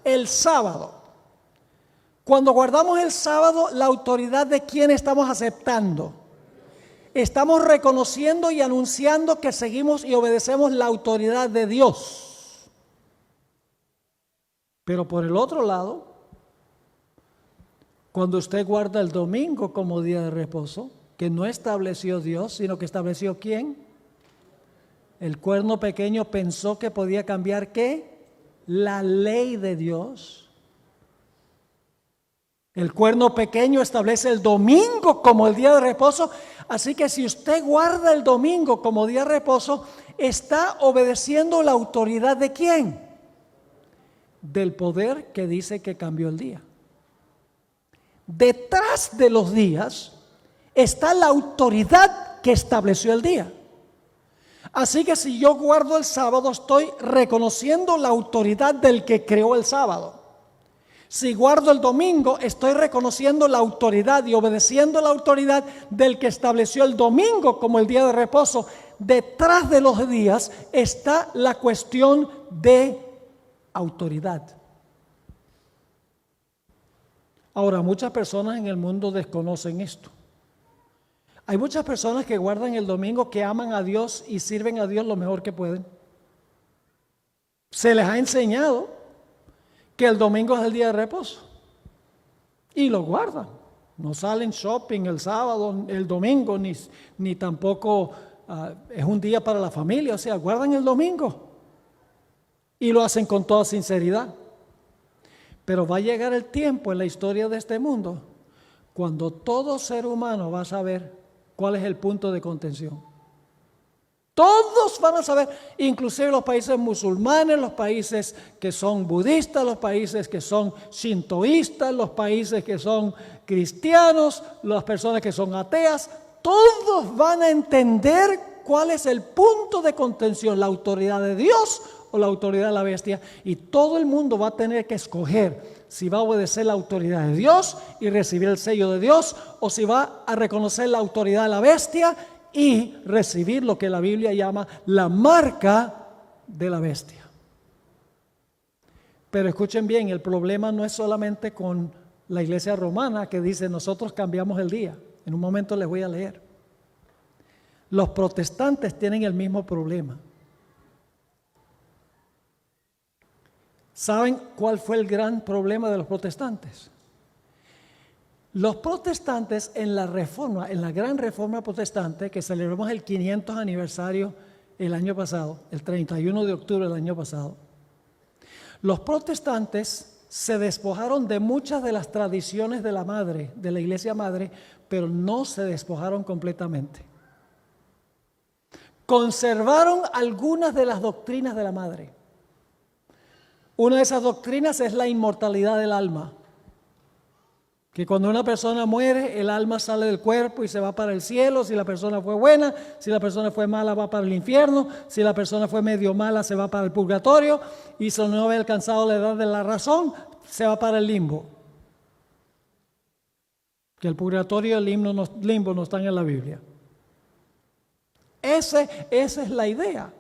El sábado. Cuando guardamos el sábado, la autoridad de quién estamos aceptando. Estamos reconociendo y anunciando que seguimos y obedecemos la autoridad de Dios. Pero por el otro lado, cuando usted guarda el domingo como día de reposo, que no estableció Dios, sino que estableció ¿quién? El cuerno pequeño pensó que podía cambiar ¿qué? La ley de Dios. El cuerno pequeño establece el domingo como el día de reposo. Así que si usted guarda el domingo como día de reposo, está obedeciendo la autoridad ¿de quién? Del poder que dice que cambió el día. Detrás de los días está la autoridad que estableció el día. Así que si yo guardo el sábado, estoy reconociendo la autoridad del que creó el sábado. Si guardo el domingo, estoy reconociendo la autoridad y obedeciendo la autoridad del que estableció el domingo como el día de reposo. Detrás de los días está la cuestión de autoridad. Ahora, muchas personas en el mundo desconocen esto. Hay muchas personas que guardan el domingo, que aman a Dios y sirven a Dios lo mejor que pueden. Se les ha enseñado que el domingo es el día de reposo y lo guardan. No salen shopping el sábado, el domingo, ni tampoco es un día para la familia. O sea, guardan el domingo y lo hacen con toda sinceridad. Pero va a llegar el tiempo en la historia de este mundo cuando todo ser humano va a saber cuál es el punto de contención. Todos van a saber, inclusive los países musulmanes, los países que son budistas, los países que son shintoístas, los países que son cristianos, las personas que son ateas, todos van a entender cuál es el punto de contención, la autoridad de Dios o la autoridad de la bestia, y todo el mundo va a tener que escoger si va a obedecer la autoridad de Dios y recibir el sello de Dios, o si va a reconocer la autoridad de la bestia y recibir lo que la Biblia llama la marca de la bestia. Pero escuchen bien, el problema no es solamente con la iglesia romana que dice nosotros cambiamos el día. En un momento les voy a leer. Los protestantes tienen el mismo problema. ¿Saben cuál fue el gran problema de los protestantes? Los protestantes en la reforma, en la gran reforma protestante, que celebramos el 500 aniversario el año pasado, el 31 de octubre del año pasado, Los protestantes se despojaron de muchas de las tradiciones de la madre, de la iglesia madre, pero no se despojaron completamente. Conservaron algunas de las doctrinas de la madre. Una de esas doctrinas es la inmortalidad del alma. Que cuando una persona muere, el alma sale del cuerpo y se va para el cielo. Si la persona fue buena, si la persona fue mala, va para el infierno. Si la persona fue medio mala, se va para el purgatorio. Y si no había alcanzado la edad de la razón, se va para el limbo. Que el purgatorio y el limbo no están en la Biblia. Esa es la idea.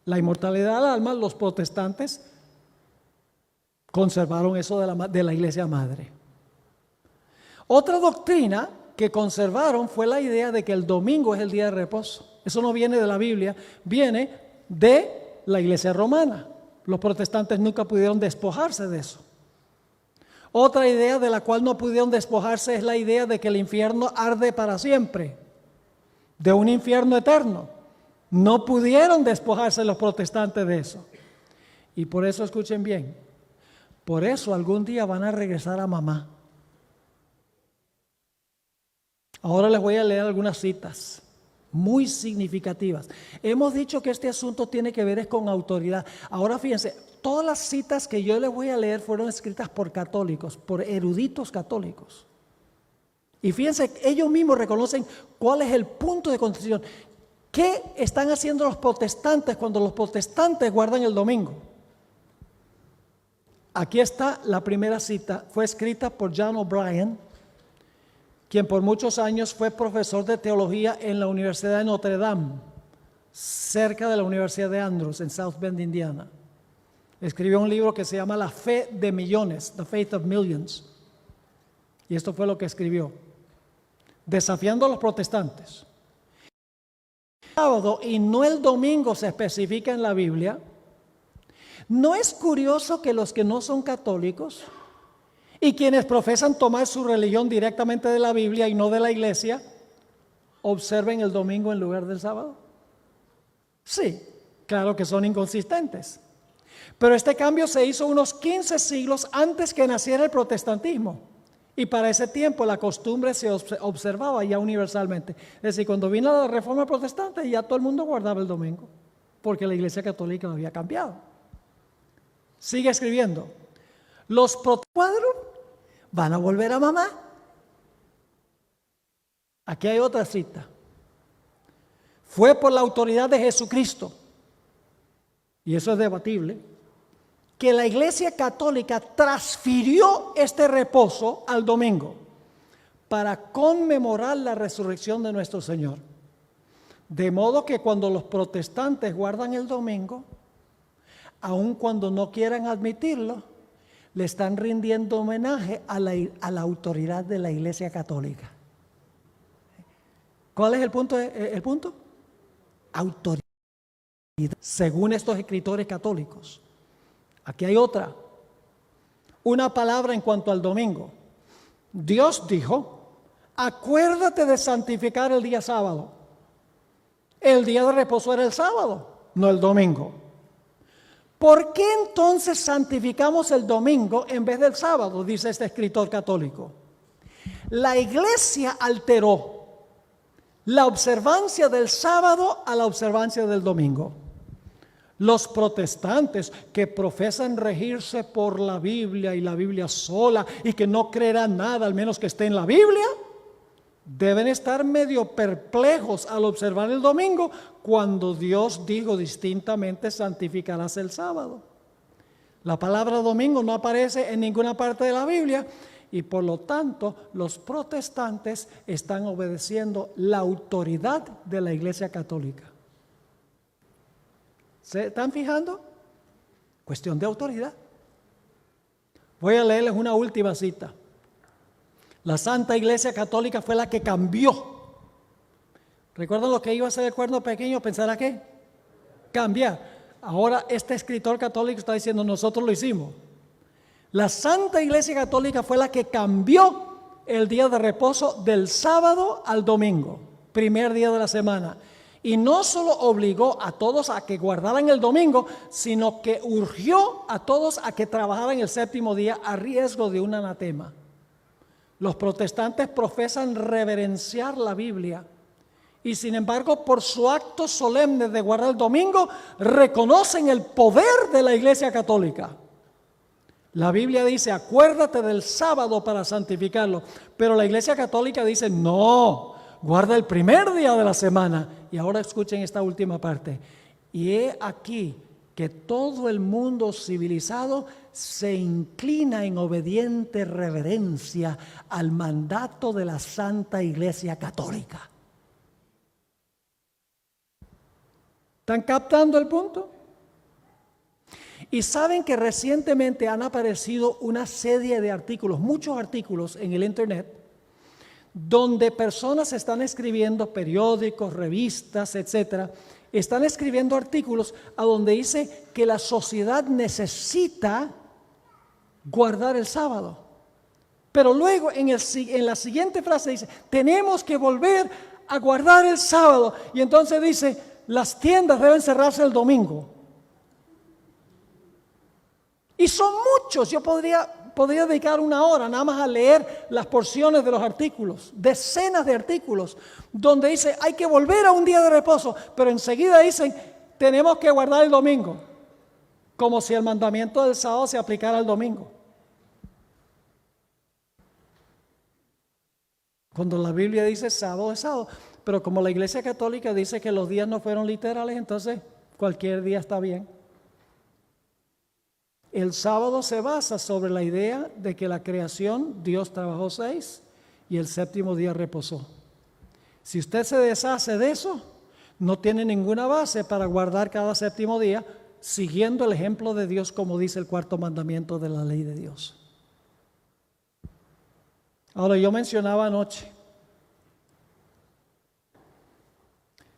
La inmortalidad del alma, los protestantes conservaron eso de la iglesia madre. Otra doctrina que conservaron fue la idea de que el domingo es el día de reposo. Eso no viene de la Biblia, viene de la iglesia romana. Los protestantes nunca pudieron despojarse de eso. Otra idea de la cual no pudieron despojarse es la idea de que el infierno arde para siempre, de un infierno eterno. No pudieron despojarse los protestantes de eso. Y por eso, escuchen bien, por eso algún día van a regresar a mamá. Ahora les voy a leer algunas citas muy significativas. Hemos dicho que este asunto tiene que ver con autoridad. Ahora fíjense, todas las citas que yo les voy a leer fueron escritas por católicos, por eruditos católicos. Y fíjense, ellos mismos reconocen cuál es el punto de contención. ¿Qué están haciendo los protestantes cuando los protestantes guardan el domingo? Aquí está la primera cita, fue escrita por John O'Brien, quien por muchos años fue profesor de teología en la Universidad de Notre Dame, cerca de la Universidad de Andrews, en South Bend, Indiana. Escribió un libro que se llama La Fe de Millones, The Faith of Millions. Y esto fue lo que escribió, desafiando a los protestantes. El sábado y no el domingo se especifica en la Biblia. ¿No es curioso que los que no son católicos y quienes profesan tomar su religión directamente de la Biblia y no de la iglesia, observen el domingo en lugar del sábado? Sí, claro que son inconsistentes. Pero este cambio se hizo unos 15 siglos antes que naciera el protestantismo. Y para ese tiempo la costumbre se observaba ya universalmente. Es decir, cuando vino la reforma protestante ya todo el mundo guardaba el domingo, porque la iglesia católica lo había cambiado. Sigue escribiendo. Los protestantes van a volver a mamá. Aquí hay otra cita. Fue por la autoridad de Jesucristo, y eso es debatible, que la iglesia católica transfirió este reposo al domingo para conmemorar la resurrección de nuestro Señor. De modo que cuando los protestantes guardan el domingo, aun cuando no quieran admitirlo, le están rindiendo homenaje a la autoridad de la iglesia católica. ¿Cuál es el punto? ¿El punto? Autoridad, según estos escritores católicos. Aquí hay otra. Una palabra en cuanto al domingo. Dios dijo, acuérdate de santificar el día sábado. El día de reposo era el sábado, no el domingo. ¿Por qué entonces santificamos el domingo en vez del sábado? Dice este escritor católico. La iglesia alteró la observancia del sábado a la observancia del domingo. Los protestantes que profesan regirse por la Biblia y la Biblia sola y que no creerán nada al menos que esté en la Biblia, deben estar medio perplejos al observar el domingo cuando Dios dijo distintamente santificarás el sábado. La palabra domingo no aparece en ninguna parte de la Biblia y por lo tanto los protestantes están obedeciendo la autoridad de la Iglesia Católica. ¿Se están fijando? Cuestión de autoridad. Voy a leerles una última cita. La Santa Iglesia Católica fue la que cambió. ¿Recuerdan lo que iba a ser el cuerno pequeño? ¿Pensará qué? Cambiar. Ahora este escritor católico está diciendo nosotros lo hicimos. La Santa Iglesia Católica fue la que cambió el día de reposo del sábado al domingo, primer día de la semana. Y no solo obligó a todos a que guardaran el domingo, sino que urgió a todos a que trabajaran el séptimo día a riesgo de un anatema. Los protestantes profesan reverenciar la Biblia y sin embargo por su acto solemne de guardar el domingo reconocen el poder de la Iglesia Católica. La Biblia dice, acuérdate del sábado para santificarlo, pero la Iglesia Católica dice, no, guarda el primer día de la semana. Y ahora escuchen esta última parte. Y he aquí que todo el mundo civilizado se inclina en obediente reverencia al mandato de la Santa Iglesia Católica. ¿Están captando el punto? Y saben que recientemente han aparecido una serie de artículos, muchos artículos en el internet, donde personas están escribiendo, periódicos, revistas, etcétera, están escribiendo artículos a donde dice que la sociedad necesita guardar el sábado. Pero luego en la siguiente frase dice, tenemos que volver a guardar el sábado. Y entonces dice, las tiendas deben cerrarse el domingo. Y son muchos, yo podría dedicar una hora nada más a leer las porciones de los artículos, decenas de artículos, donde dice hay que volver a un día de reposo, pero enseguida dicen tenemos que guardar el domingo, como si el mandamiento del sábado se aplicara al domingo. Cuando la Biblia dice sábado es sábado, pero como la Iglesia Católica dice que los días no fueron literales, entonces cualquier día está bien. El sábado se basa sobre la idea de que la creación, Dios trabajó 6 y el séptimo día reposó. Si usted se deshace de eso, no tiene ninguna base para guardar cada séptimo día, siguiendo el ejemplo de Dios como dice el cuarto mandamiento de la ley de Dios. Ahora, yo mencionaba anoche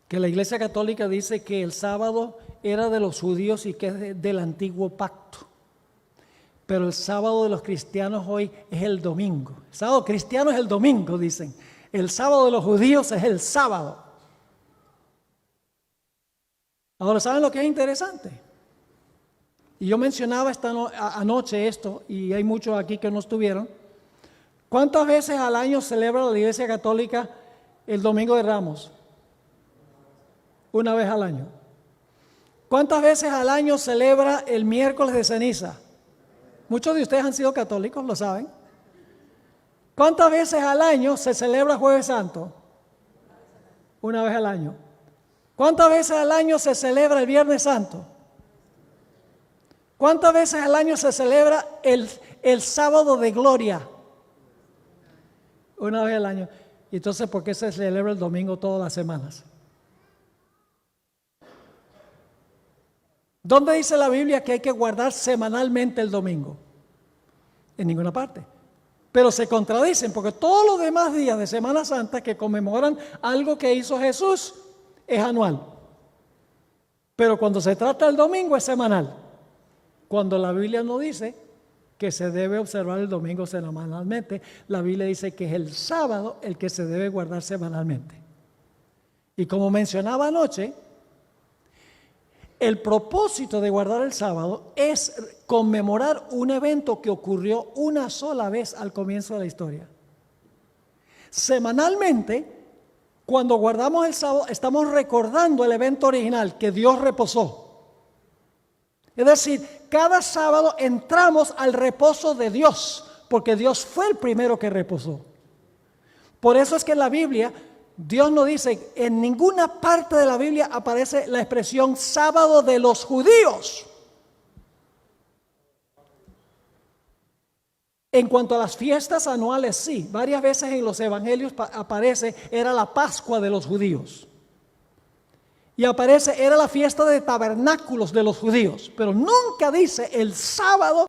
que la Iglesia Católica dice que el sábado era de los judíos y que es del antiguo pacto. Pero el sábado de los cristianos hoy es el domingo. El sábado cristiano es el domingo, dicen. El sábado de los judíos es el sábado. Ahora, ¿saben lo que es interesante? Y yo mencionaba anoche esto, y hay muchos aquí que no estuvieron. ¿Cuántas veces al año celebra la Iglesia Católica el Domingo de Ramos? Una vez al año. ¿Cuántas veces al año celebra el miércoles de ceniza? Muchos de ustedes han sido católicos, lo saben. ¿Cuántas veces al año se celebra Jueves Santo? Una vez al año. ¿Cuántas veces al año se celebra el Viernes Santo? ¿Cuántas veces al año se celebra el Sábado de Gloria? Una vez al año. ¿Y entonces por qué se celebra el domingo todas las semanas? ¿Dónde dice la Biblia que hay que guardar semanalmente el domingo? En ninguna parte. Pero se contradicen porque todos los demás días de Semana Santa que conmemoran algo que hizo Jesús es anual. Pero cuando se trata del domingo es semanal. Cuando la Biblia no dice que se debe observar el domingo semanalmente, la Biblia dice que es el sábado el que se debe guardar semanalmente. Y como mencionaba anoche, el propósito de guardar el sábado es conmemorar un evento que ocurrió una sola vez al comienzo de la historia. Semanalmente, cuando guardamos el sábado, estamos recordando el evento original, que Dios reposó. Es decir, cada sábado entramos al reposo de Dios, porque Dios fue el primero que reposó. Por eso es que en la Biblia, Dios no dice, en ninguna parte de la Biblia aparece la expresión sábado de los judíos. En cuanto a las fiestas anuales, sí, varias veces en los evangelios aparece, era la Pascua de los judíos. Y aparece, era la fiesta de tabernáculos de los judíos, pero nunca dice el sábado.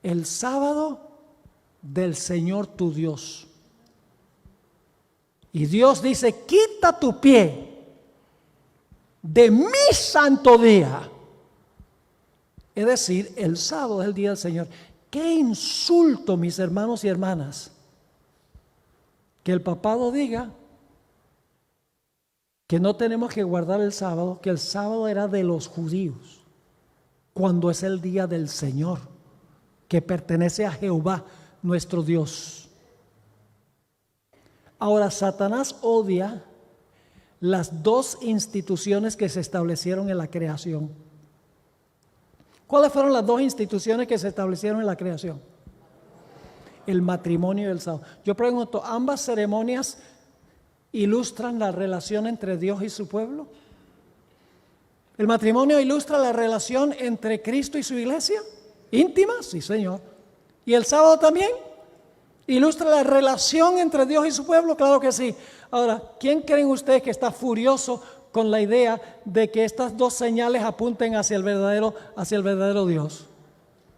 El sábado del Señor tu Dios. Y Dios dice, quita tu pie de mi santo día. Es decir, el sábado es el día del Señor. ¡Qué insulto, mis hermanos y hermanas! que el papado diga que no tenemos que guardar el sábado, que el sábado era de los judíos, cuando es el día del Señor, que pertenece a Jehová, nuestro Dios. Ahora, Satanás odia las dos instituciones que se establecieron en la creación. ¿Cuáles fueron las dos instituciones que se establecieron en la creación? El matrimonio y el sábado. Yo pregunto, ¿ambas ceremonias ilustran la relación entre Dios y su pueblo? ¿El matrimonio ilustra la relación entre Cristo y su iglesia? ¿Íntima? Sí, Señor. ¿Y el sábado también? ¿Ilustra la relación entre Dios y su pueblo? Claro que sí. Ahora, ¿quién creen ustedes que está furioso con la idea de que estas dos señales apunten hacia el verdadero Dios?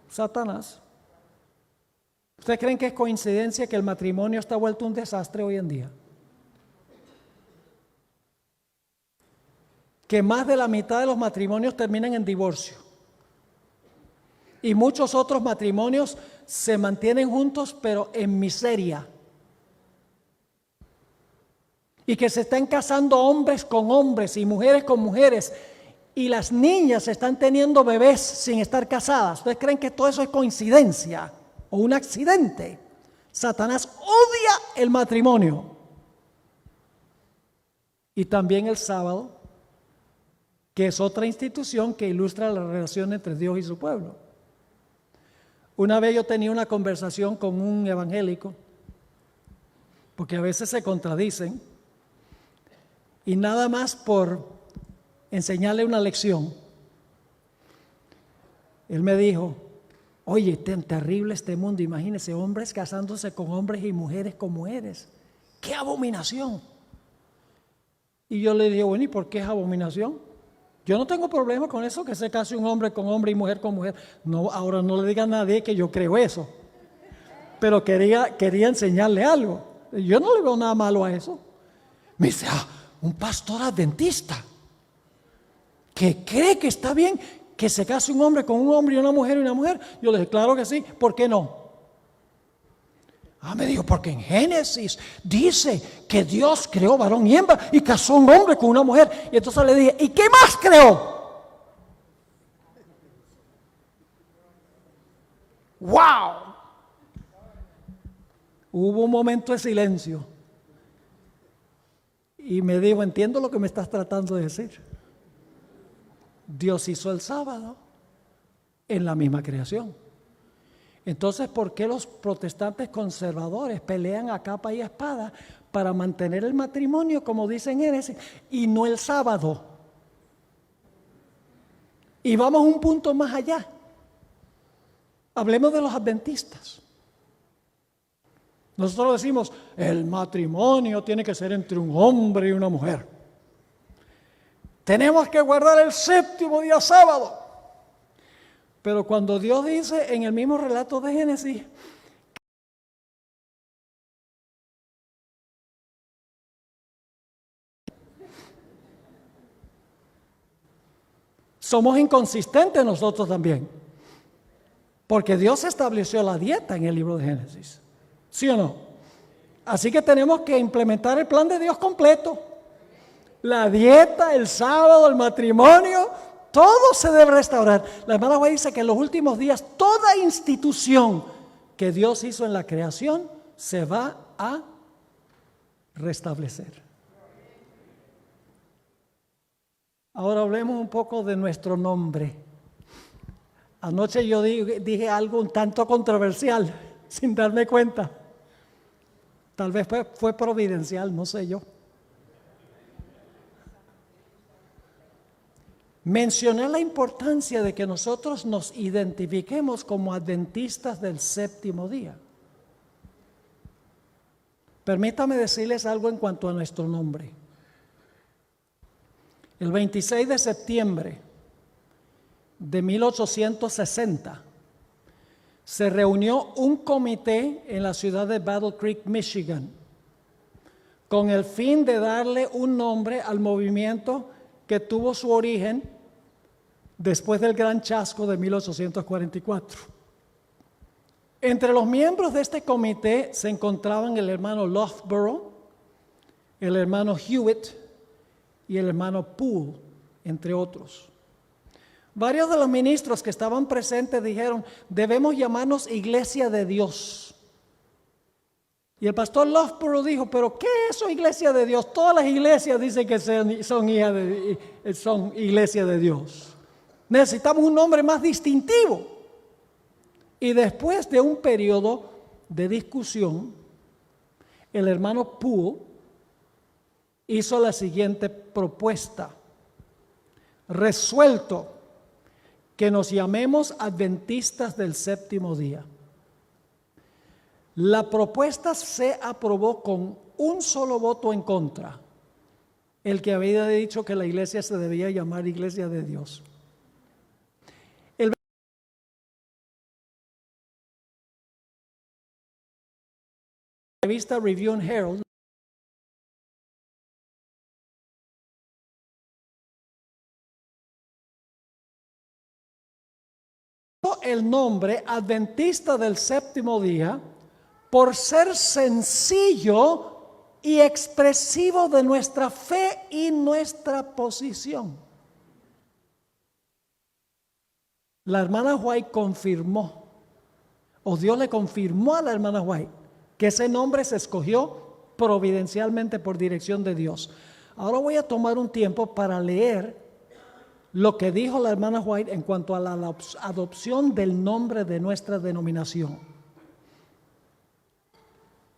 Satanás. ¿Ustedes creen que es coincidencia que el matrimonio está vuelto un desastre hoy en día? Que más de la mitad de los matrimonios terminan en divorcio. Y muchos otros matrimonios se mantienen juntos, pero en miseria. Y que se están casando hombres con hombres y mujeres con mujeres. Y las niñas están teniendo bebés sin estar casadas. ¿Ustedes creen que todo eso es coincidencia o un accidente? Satanás odia el matrimonio. Y también el sábado, que es otra institución que ilustra la relación entre Dios y su pueblo. Una vez yo tenía una conversación con un evangélico, porque a veces se contradicen, y nada más por enseñarle una lección, él me dijo, oye, tan terrible este mundo, imagínense, hombres casándose con hombres y mujeres con mujeres, ¡qué abominación! Y yo le dije, bueno, ¿y por qué es abominación? Yo no tengo problema con eso, que se case un hombre con hombre y mujer con mujer. No, ahora no le diga a nadie que yo creo eso. Pero quería enseñarle algo. Yo no le veo nada malo a eso. Me dice, un pastor adventista que cree que está bien que se case un hombre con un hombre y una mujer. Yo le dije, claro que sí, ¿por qué no? Me dijo, porque en Génesis dice que Dios creó varón y hembra y casó un hombre con una mujer. Y entonces le dije, ¿y qué más creó? ¡Wow! Hubo un momento de silencio. Y me dijo, entiendo lo que me estás tratando de decir. Dios hizo el sábado en la misma creación. Entonces, ¿por qué los protestantes conservadores pelean a capa y espada para mantener el matrimonio, como dice en Génesis, y no el sábado? Y vamos un punto más allá. Hablemos de los adventistas. Nosotros decimos, el matrimonio tiene que ser entre un hombre y una mujer. Tenemos que guardar el séptimo día sábado. Pero cuando Dios dice en el mismo relato de Génesis, somos inconsistentes nosotros también. Porque Dios estableció la dieta en el libro de Génesis. ¿Sí o no? Así que tenemos que implementar el plan de Dios completo. La dieta, el sábado, el matrimonio, todo se debe restaurar. La hermana White dice que en los últimos días toda institución que Dios hizo en la creación se va a restablecer. Ahora hablemos un poco de nuestro nombre. Anoche yo dije algo un tanto controversial, sin darme cuenta. Tal vez fue providencial, no sé yo. Mencioné la importancia de que nosotros nos identifiquemos como adventistas del séptimo día. Permítame decirles algo en cuanto a nuestro nombre. El 26 de septiembre de 1860 se reunió un comité en la ciudad de Battle Creek, Michigan, con el fin de darle un nombre al movimiento que tuvo su origen después del gran chasco de 1844. Entre los miembros de este comité se encontraban el hermano Loughborough, el hermano Hewitt y el hermano Poole, entre otros. Varios de los ministros que estaban presentes dijeron: debemos llamarnos Iglesia de Dios. Y el pastor Loughborough dijo: pero ¿qué es eso, Iglesia de Dios? Todas las iglesias dicen que son Iglesia de Dios. Necesitamos un nombre más distintivo. Y después de un periodo de discusión, el hermano Poole hizo la siguiente propuesta: resuelto que nos llamemos adventistas del séptimo día. La propuesta se aprobó con un solo voto en contra, el que había dicho que la iglesia se debía llamar Iglesia de Dios. La revista Review and Herald el nombre Adventista del séptimo día por ser sencillo y expresivo de nuestra fe y nuestra posición. La hermana White confirmó, o Dios le confirmó a la hermana White, que ese nombre se escogió providencialmente por dirección de Dios. Ahora voy a tomar un tiempo para leer lo que dijo la hermana White en cuanto a la adopción del nombre de nuestra denominación.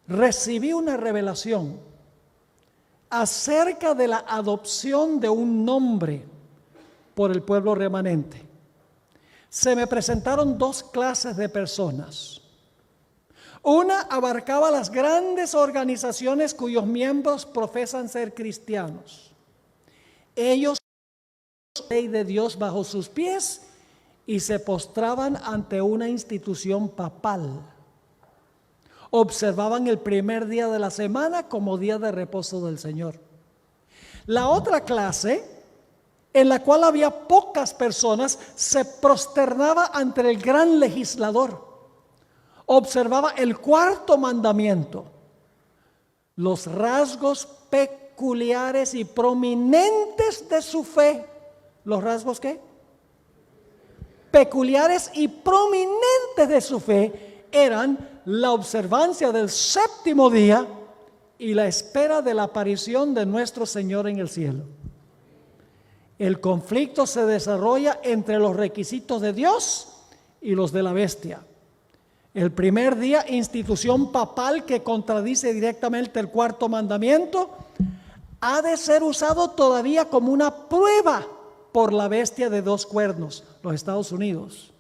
Recibí una revelación acerca de la adopción de un nombre por el pueblo remanente. Se me presentaron dos clases de personas. Una abarcaba las grandes organizaciones cuyos miembros profesan ser cristianos. Ellos ley de Dios bajo sus pies y se postraban ante una institución papal. Observaban el primer día de la semana como día de reposo del Señor. La otra clase, en la cual había pocas personas, se prosternaba ante el gran legislador. Observaba el cuarto mandamiento, los rasgos peculiares y prominentes de su fe. ¿Los rasgos qué? Peculiares y prominentes de su fe eran la observancia del séptimo día y la espera de la aparición de nuestro Señor en el cielo. El conflicto se desarrolla entre los requisitos de Dios y los de la bestia. El primer día, institución papal que contradice directamente el cuarto mandamiento, ha de ser usado todavía como una prueba por la bestia de dos cuernos, los Estados Unidos.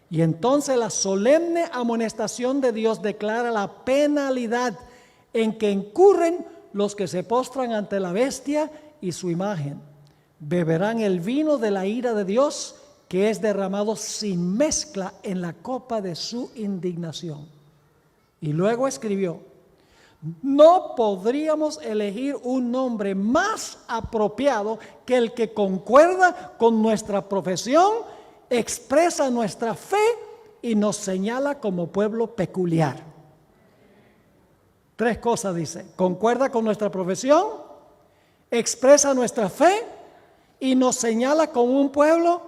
Y entonces la solemne amonestación de Dios declara la penalidad en que incurren los que se postran ante la bestia y su imagen. Beberán el vino de la ira de Dios, que es derramado sin mezcla en la copa de su indignación. Y luego escribió: no podríamos elegir un nombre más apropiado que el que concuerda con nuestra profesión, expresa nuestra fe y nos señala como pueblo peculiar. Tres cosas dice: concuerda con nuestra profesión, expresa nuestra fe y nos señala como un pueblo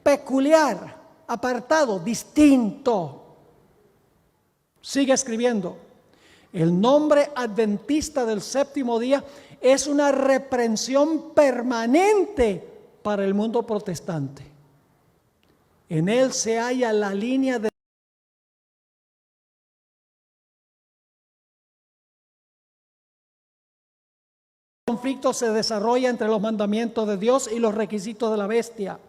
peculiar, apartado, distinto. Sigue escribiendo: el nombre adventista del séptimo día es una reprensión permanente para el mundo protestante. En él se halla la línea de conflicto se desarrolla entre los mandamientos de Dios y los requisitos de la bestia.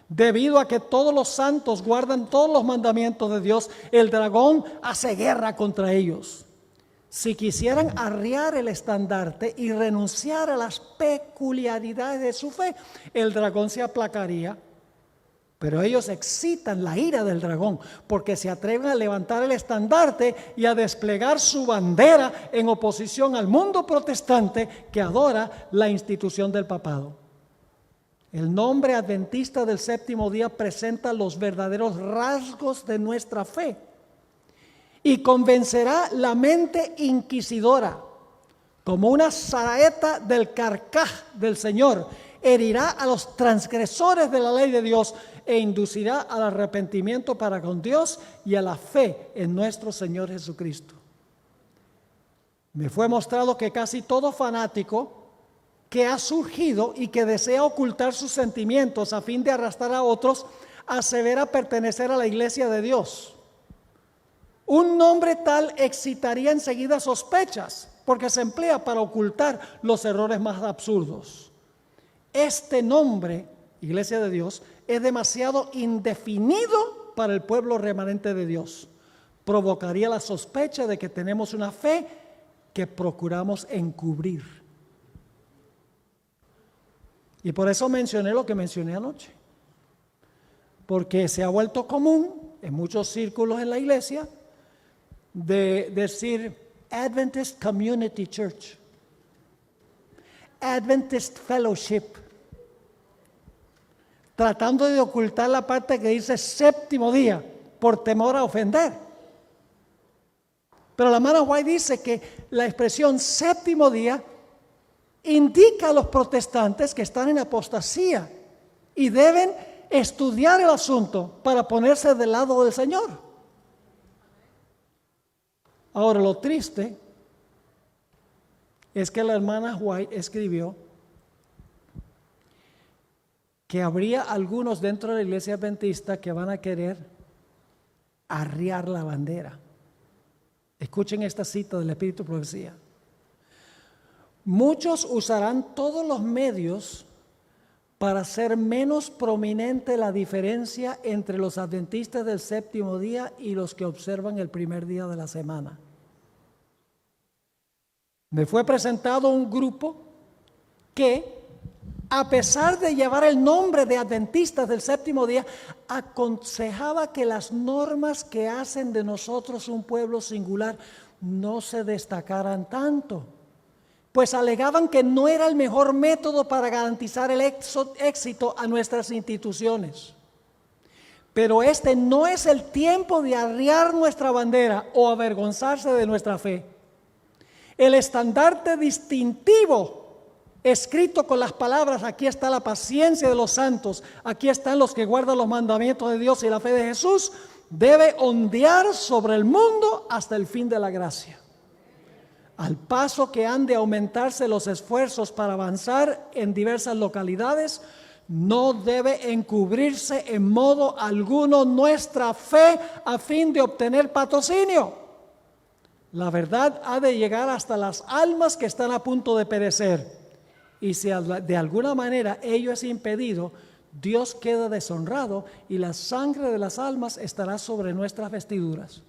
Debido a que todos los santos guardan todos los mandamientos de Dios, el dragón hace guerra contra ellos. Si quisieran arriar el estandarte y renunciar a las peculiaridades de su fe, el dragón se aplacaría. Pero ellos excitan la ira del dragón porque se atreven a levantar el estandarte y a desplegar su bandera en oposición al mundo protestante que adora la institución del papado. El nombre adventista del séptimo día presenta los verdaderos rasgos de nuestra fe. y convencerá la mente inquisidora. Como una saeta del carcaj del Señor, herirá a los transgresores de la ley de Dios e inducirá al arrepentimiento para con Dios y a la fe en nuestro Señor Jesucristo. Me fue mostrado que casi todo fanático que ha surgido y que desea ocultar sus sentimientos a fin de arrastrar a otros, asevera pertenecer a la iglesia de Dios. Un nombre tal excitaría enseguida sospechas, porque se emplea para ocultar los errores más absurdos. Este nombre, Iglesia de Dios, es demasiado indefinido para el pueblo remanente de Dios. Provocaría la sospecha de que tenemos una fe que procuramos encubrir. Y por eso mencioné lo que mencioné anoche. Porque se ha vuelto común en muchos círculos en la iglesia de decir Adventist Community Church, Adventist Fellowship, tratando de ocultar la parte que dice séptimo día por temor a ofender. Pero la hermana White dice que la expresión séptimo día indica a los protestantes que están en apostasía y deben estudiar el asunto para ponerse del lado del Señor. Ahora, lo triste es que la hermana White escribió que habría algunos dentro de la iglesia adventista que van a querer arriar la bandera. Escuchen esta cita del Espíritu de Profecía. Muchos usarán todos los medios para hacer menos prominente la diferencia entre los adventistas del séptimo día y los que observan el primer día de la semana. Me fue presentado un grupo que, a pesar de llevar el nombre de adventistas del séptimo día, aconsejaba que las normas que hacen de nosotros un pueblo singular no se destacaran tanto, pues alegaban que no era el mejor método para garantizar el éxito a nuestras instituciones. Pero este no es el tiempo de arriar nuestra bandera o avergonzarse de nuestra fe. El estandarte distintivo, escrito con las palabras, aquí está la paciencia de los santos, aquí están los que guardan los mandamientos de Dios y la fe de Jesús, debe ondear sobre el mundo hasta el fin de la gracia. Al paso que han de aumentarse los esfuerzos para avanzar en diversas localidades, no debe encubrirse en modo alguno nuestra fe a fin de obtener patrocinio. La verdad ha de llegar hasta las almas que están a punto de perecer. Y si de alguna manera ello es impedido, Dios queda deshonrado y la sangre de las almas estará sobre nuestras vestiduras.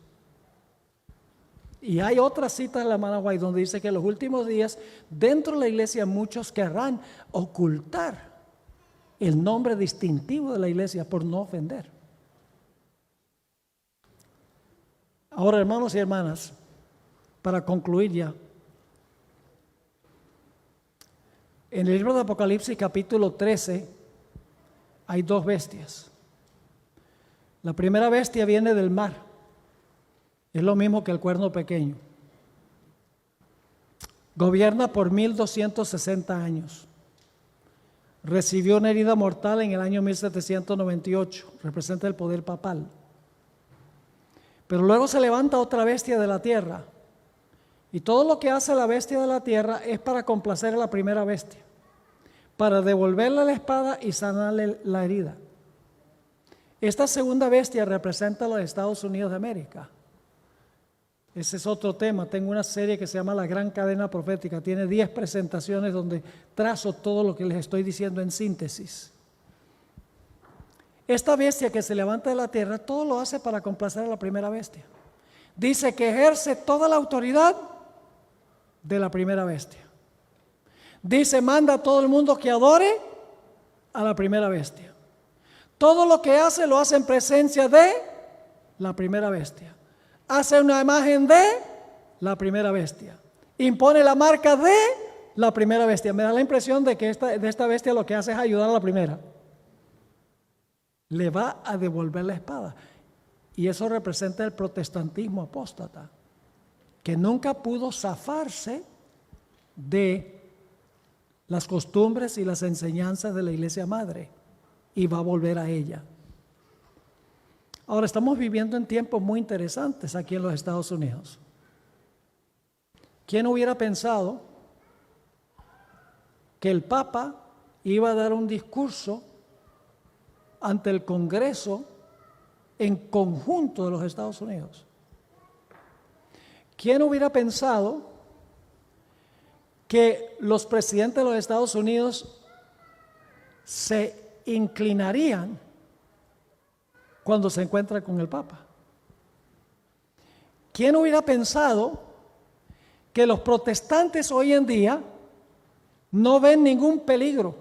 Y hay otra cita de la hermana White donde dice que en los últimos días, dentro de la iglesia, muchos querrán ocultar el nombre distintivo de la iglesia por no ofender. Ahora, hermanos y hermanas, para concluir ya, en el libro de Apocalipsis capítulo 13 hay dos bestias. La primera bestia viene del mar, es lo mismo que el cuerno pequeño. Gobierna por 1260 años. Recibió una herida mortal en el año 1798, representa el poder papal. Pero luego se levanta otra bestia de la tierra. Y todo lo que hace la bestia de la tierra es para complacer a la primera bestia, para devolverle la espada y sanarle la herida. Esta segunda bestia representa a los Estados Unidos de América. Ese es otro tema. Tengo una serie que se llama La Gran Cadena Profética. Tiene 10 presentaciones donde trazo todo lo que les estoy diciendo en síntesis. Esta bestia que se levanta de la tierra, todo lo hace para complacer a la primera bestia. Dice que ejerce toda la autoridad de la primera bestia. Dice, manda a todo el mundo que adore a la primera bestia. Todo lo que hace, lo hace en presencia de la primera bestia. Hace una imagen de la primera bestia. Impone la marca de la primera bestia. Me da la impresión de que esta bestia lo que hace es ayudar a la primera. Le va a devolver la espada. Y eso representa el protestantismo apóstata, que nunca pudo zafarse de las costumbres y las enseñanzas de la iglesia madre y va a volver a ella. Ahora estamos viviendo en tiempos muy interesantes aquí en los Estados Unidos. ¿Quién hubiera pensado que el Papa iba a dar un discurso ante el Congreso en conjunto de los Estados Unidos? ¿Quién hubiera pensado que los presidentes de los Estados Unidos se inclinarían cuando se encuentran con el Papa? ¿Quién hubiera pensado que los protestantes hoy en día no ven ningún peligro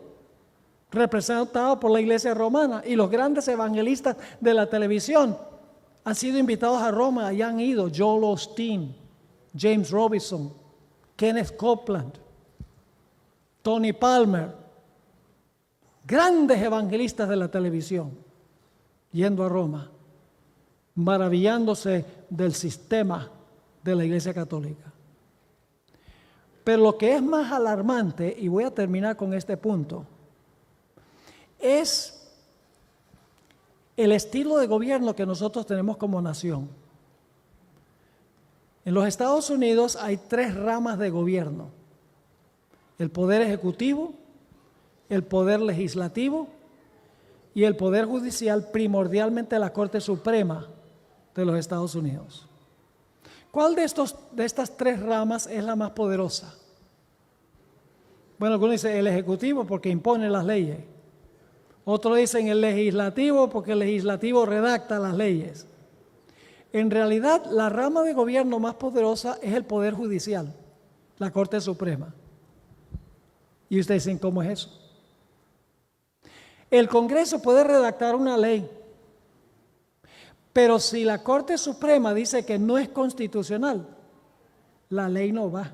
representado por la iglesia romana y los grandes evangelistas de la televisión han sido invitados a Roma y han ido? Joel Osteen, James Robinson, Kenneth Copeland, Tony Palmer, grandes evangelistas de la televisión yendo a Roma, maravillándose del sistema de la Iglesia Católica. Pero lo que es más alarmante, y voy a terminar con este punto, es el estilo de gobierno que nosotros tenemos como nación. En los Estados Unidos hay 3 ramas de gobierno: el poder ejecutivo, el poder legislativo y el poder judicial, primordialmente la Corte Suprema de los Estados Unidos. ¿Cuál de estas 3 ramas es la más poderosa? Bueno, algunos dicen el ejecutivo porque impone las leyes. Otros dicen el legislativo porque el legislativo redacta las leyes. En realidad, la rama de gobierno más poderosa es el Poder Judicial, la Corte Suprema. Y ustedes dicen, ¿cómo es eso? El Congreso puede redactar una ley, pero si la Corte Suprema dice que no es constitucional, la ley no va.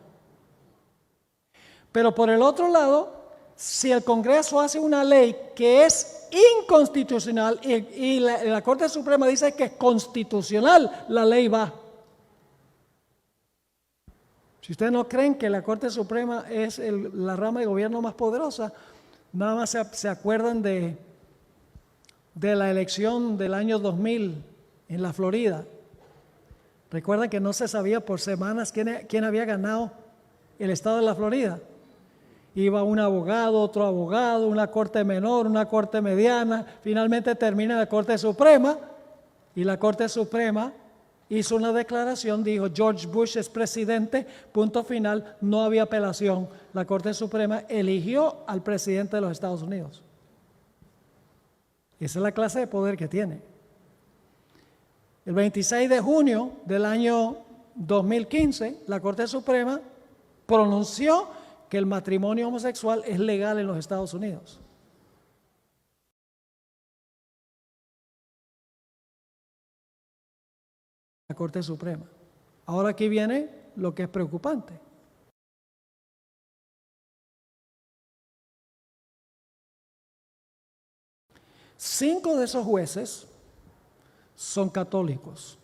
Pero por el otro lado, si el Congreso hace una ley que es inconstitucional y la Corte Suprema dice que es constitucional, la ley va. Si ustedes no creen que la Corte Suprema es la rama de gobierno más poderosa, nada más se acuerdan de la elección del año 2000 en la Florida. Recuerdan que no se sabía por semanas quién había ganado el estado de la Florida. Iba un abogado, otro abogado, una corte menor, una corte mediana, finalmente termina la Corte Suprema y la Corte Suprema hizo una declaración, dijo George Bush es presidente, punto final, no había apelación. La Corte Suprema eligió al presidente de los Estados Unidos. Esa es la clase de poder que tiene. El 26 de junio del año 2015, la Corte Suprema pronunció que el matrimonio homosexual es legal en los Estados Unidos. La Corte Suprema. Ahora aquí viene lo que es preocupante. Cinco de esos jueces son católicos.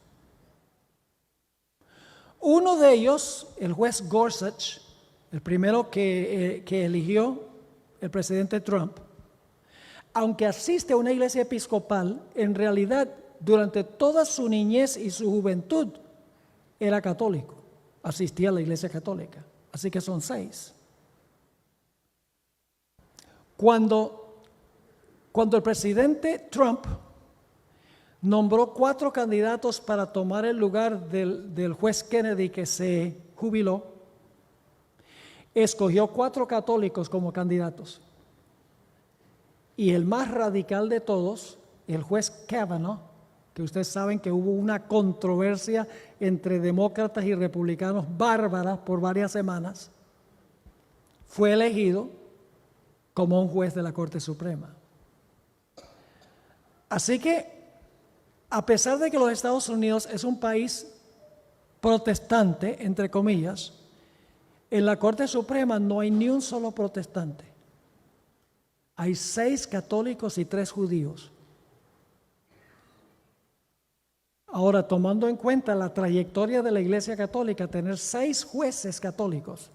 Uno de ellos, el juez Gorsuch, el primero que eligió el presidente Trump, aunque asiste a una iglesia episcopal, en realidad durante toda su niñez y su juventud era católico, asistía a la iglesia católica, así que son 6. Cuando el presidente Trump nombró 4 candidatos para tomar el lugar del juez Kennedy que se jubiló, escogió 4 católicos como candidatos. Y el más radical de todos, el juez Kavanaugh, que ustedes saben que hubo una controversia entre demócratas y republicanos bárbara por varias semanas, fue elegido como un juez de la Corte Suprema. Así que, a pesar de que los Estados Unidos es un país protestante, entre comillas, en la Corte Suprema no hay ni un solo protestante. Hay 6 católicos y 3 judíos. Ahora, tomando en cuenta la trayectoria de la Iglesia Católica, tener 6 jueces católicos,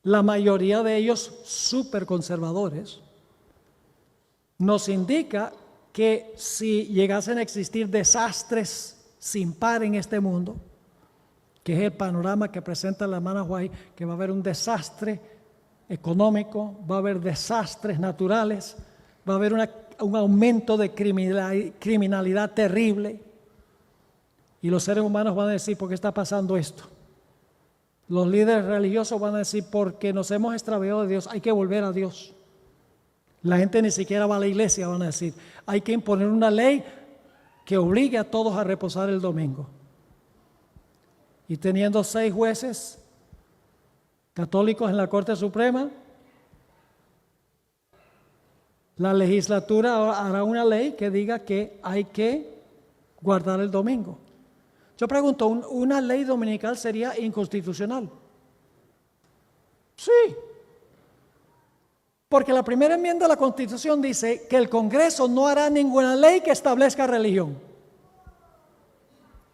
la mayoría de ellos súper conservadores, nos indica que si llegasen a existir desastres sin par en este mundo, que es el panorama que presenta la hermana White, que va a haber un desastre económico, va a haber desastres naturales, va a haber un aumento de criminalidad terrible, y los seres humanos van a decir, ¿por qué está pasando esto? Los líderes religiosos van a decir, porque nos hemos extraviado de Dios, hay que volver a Dios. La gente ni siquiera va a la iglesia, van a decir, hay que imponer una ley que obligue a todos a reposar el domingo. Y teniendo 6 jueces católicos en la Corte Suprema, la legislatura hará una ley que diga que hay que guardar el domingo. Yo pregunto, ¿una ley dominical sería inconstitucional? Sí. Porque la primera enmienda de la Constitución dice que el Congreso no hará ninguna ley que establezca religión.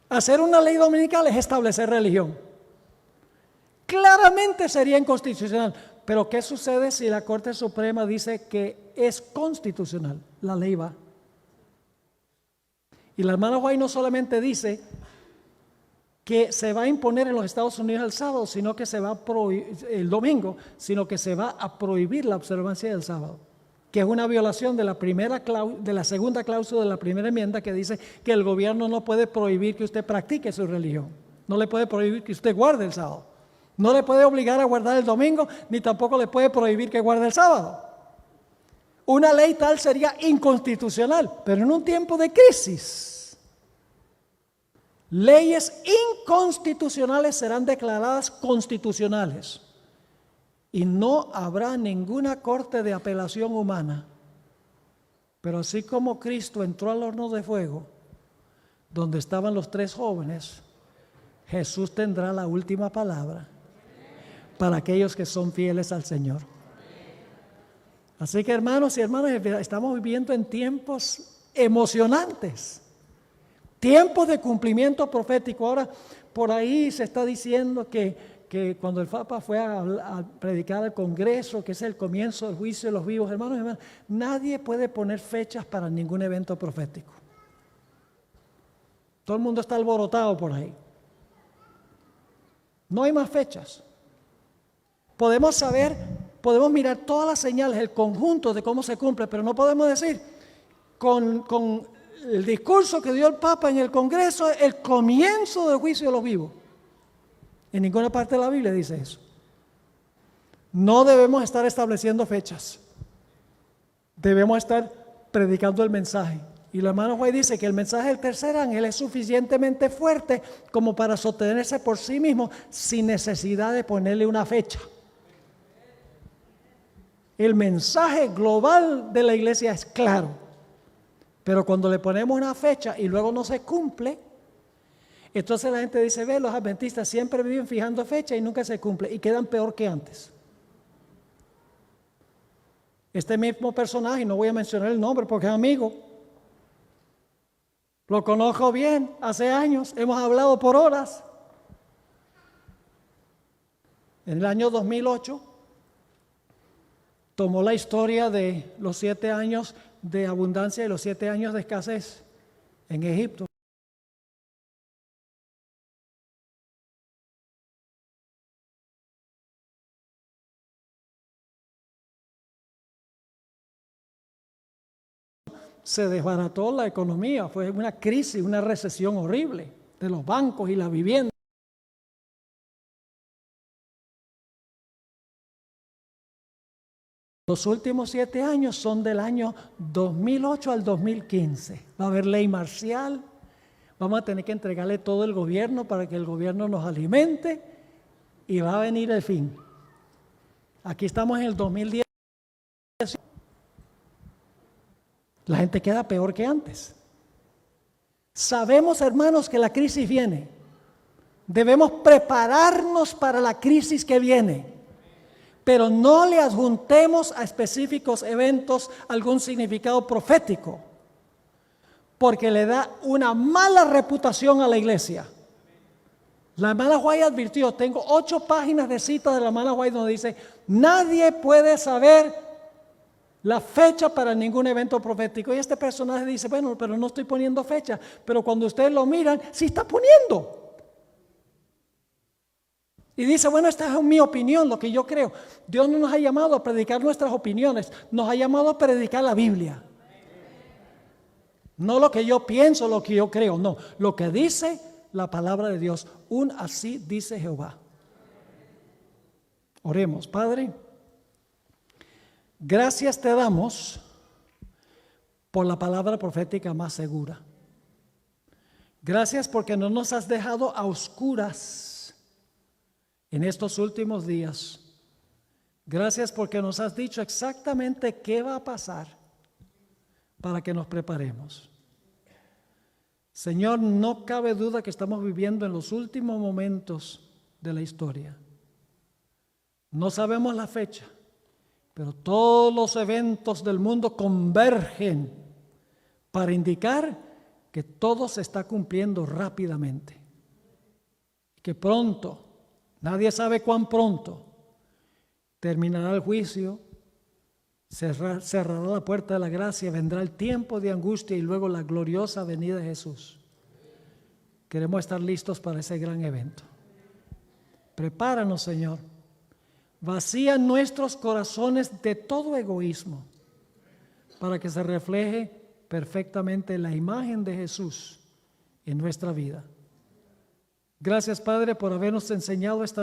Hacer una ley dominical es establecer religión. Claramente sería inconstitucional. Pero ¿qué sucede si la Corte Suprema dice que es constitucional? La ley va. Y la hermana White no solamente dice que se va a imponer en los Estados Unidos el sábado, sino que se va a prohibir el domingo, sino que se va a prohibir la observancia del sábado, que es una violación de la segunda cláusula de la primera enmienda, que dice que el gobierno no puede prohibir que usted practique su religión, no le puede prohibir que usted guarde el sábado, no le puede obligar a guardar el domingo, ni tampoco le puede prohibir que guarde el sábado. Una ley tal sería inconstitucional, pero en un tiempo de crisis, leyes inconstitucionales serán declaradas constitucionales y no habrá ninguna corte de apelación humana. Pero así como Cristo entró al horno de fuego, donde estaban los 3 jóvenes, Jesús tendrá la última palabra para aquellos que son fieles al Señor. Así que, hermanos y hermanas, estamos viviendo en tiempos emocionantes. Tiempos de cumplimiento profético. Ahora, por ahí se está diciendo que cuando el Papa fue a predicar al Congreso, que es el comienzo del juicio de los vivos, hermanos y hermanas, nadie puede poner fechas para ningún evento profético. Todo el mundo está alborotado por ahí. No hay más fechas. Podemos mirar todas las señales, el conjunto de cómo se cumple, pero no podemos decir con el discurso que dio el Papa en el Congreso, el comienzo del juicio de los vivos. En ninguna parte de la Biblia dice eso. No debemos estar estableciendo fechas. Debemos estar predicando el mensaje. Y la hermana White dice que el mensaje del tercer ángel es suficientemente fuerte como para sostenerse por sí mismo sin necesidad de ponerle una fecha. El mensaje global de la iglesia es claro. Pero cuando le ponemos una fecha y luego no se cumple, entonces la gente dice, ve, los adventistas siempre viven fijando fecha y nunca se cumple y quedan peor que antes. Este mismo personaje, no voy a mencionar el nombre porque es amigo, lo conozco bien, hace años, hemos hablado por horas. En el año 2008, tomó la historia de los 7 años de abundancia y los 7 años de escasez en Egipto. Se desbarató la economía, fue una crisis, una recesión horrible de los bancos y la vivienda. Los últimos 7 años son del año 2008 al 2015. Va a haber ley marcial, vamos a tener que entregarle todo el gobierno para que el gobierno nos alimente y va a venir el fin. Aquí estamos en el 2010. La gente queda peor que antes. Sabemos, hermanos, que la crisis viene. Debemos prepararnos para la crisis que viene. Pero no le adjuntemos a específicos eventos algún significado profético. porque le da una mala reputación a la iglesia. La hermana White advirtió, tengo 8 páginas de citas de la hermana White donde dice, nadie puede saber la fecha para ningún evento profético. Y este personaje dice, bueno, pero no estoy poniendo fecha, pero cuando ustedes lo miran, sí está poniendo. Y dice, bueno, esta es mi opinión, lo que yo creo. Dios no nos ha llamado a predicar nuestras opiniones, nos ha llamado a predicar la Biblia. No lo que yo pienso, lo que yo creo, no. Lo que dice la palabra de Dios, así dice Jehová. Oremos, Padre. Gracias te damos por la palabra profética más segura. Gracias porque no nos has dejado a oscuras en estos últimos días. Gracias porque nos has dicho exactamente qué va a pasar para que nos preparemos. Señor, no cabe duda que estamos viviendo en los últimos momentos de la historia. No sabemos la fecha, pero todos los eventos del mundo convergen para indicar que todo se está cumpliendo rápidamente. Que pronto, nadie sabe cuán pronto, terminará el juicio, cerrará la puerta de la gracia, vendrá el tiempo de angustia y luego la gloriosa venida de Jesús. Queremos estar listos para ese gran evento. Prepáranos, Señor. Vacía nuestros corazones de todo egoísmo para que se refleje perfectamente la imagen de Jesús en nuestra vida. Gracias, Padre, por habernos enseñado esta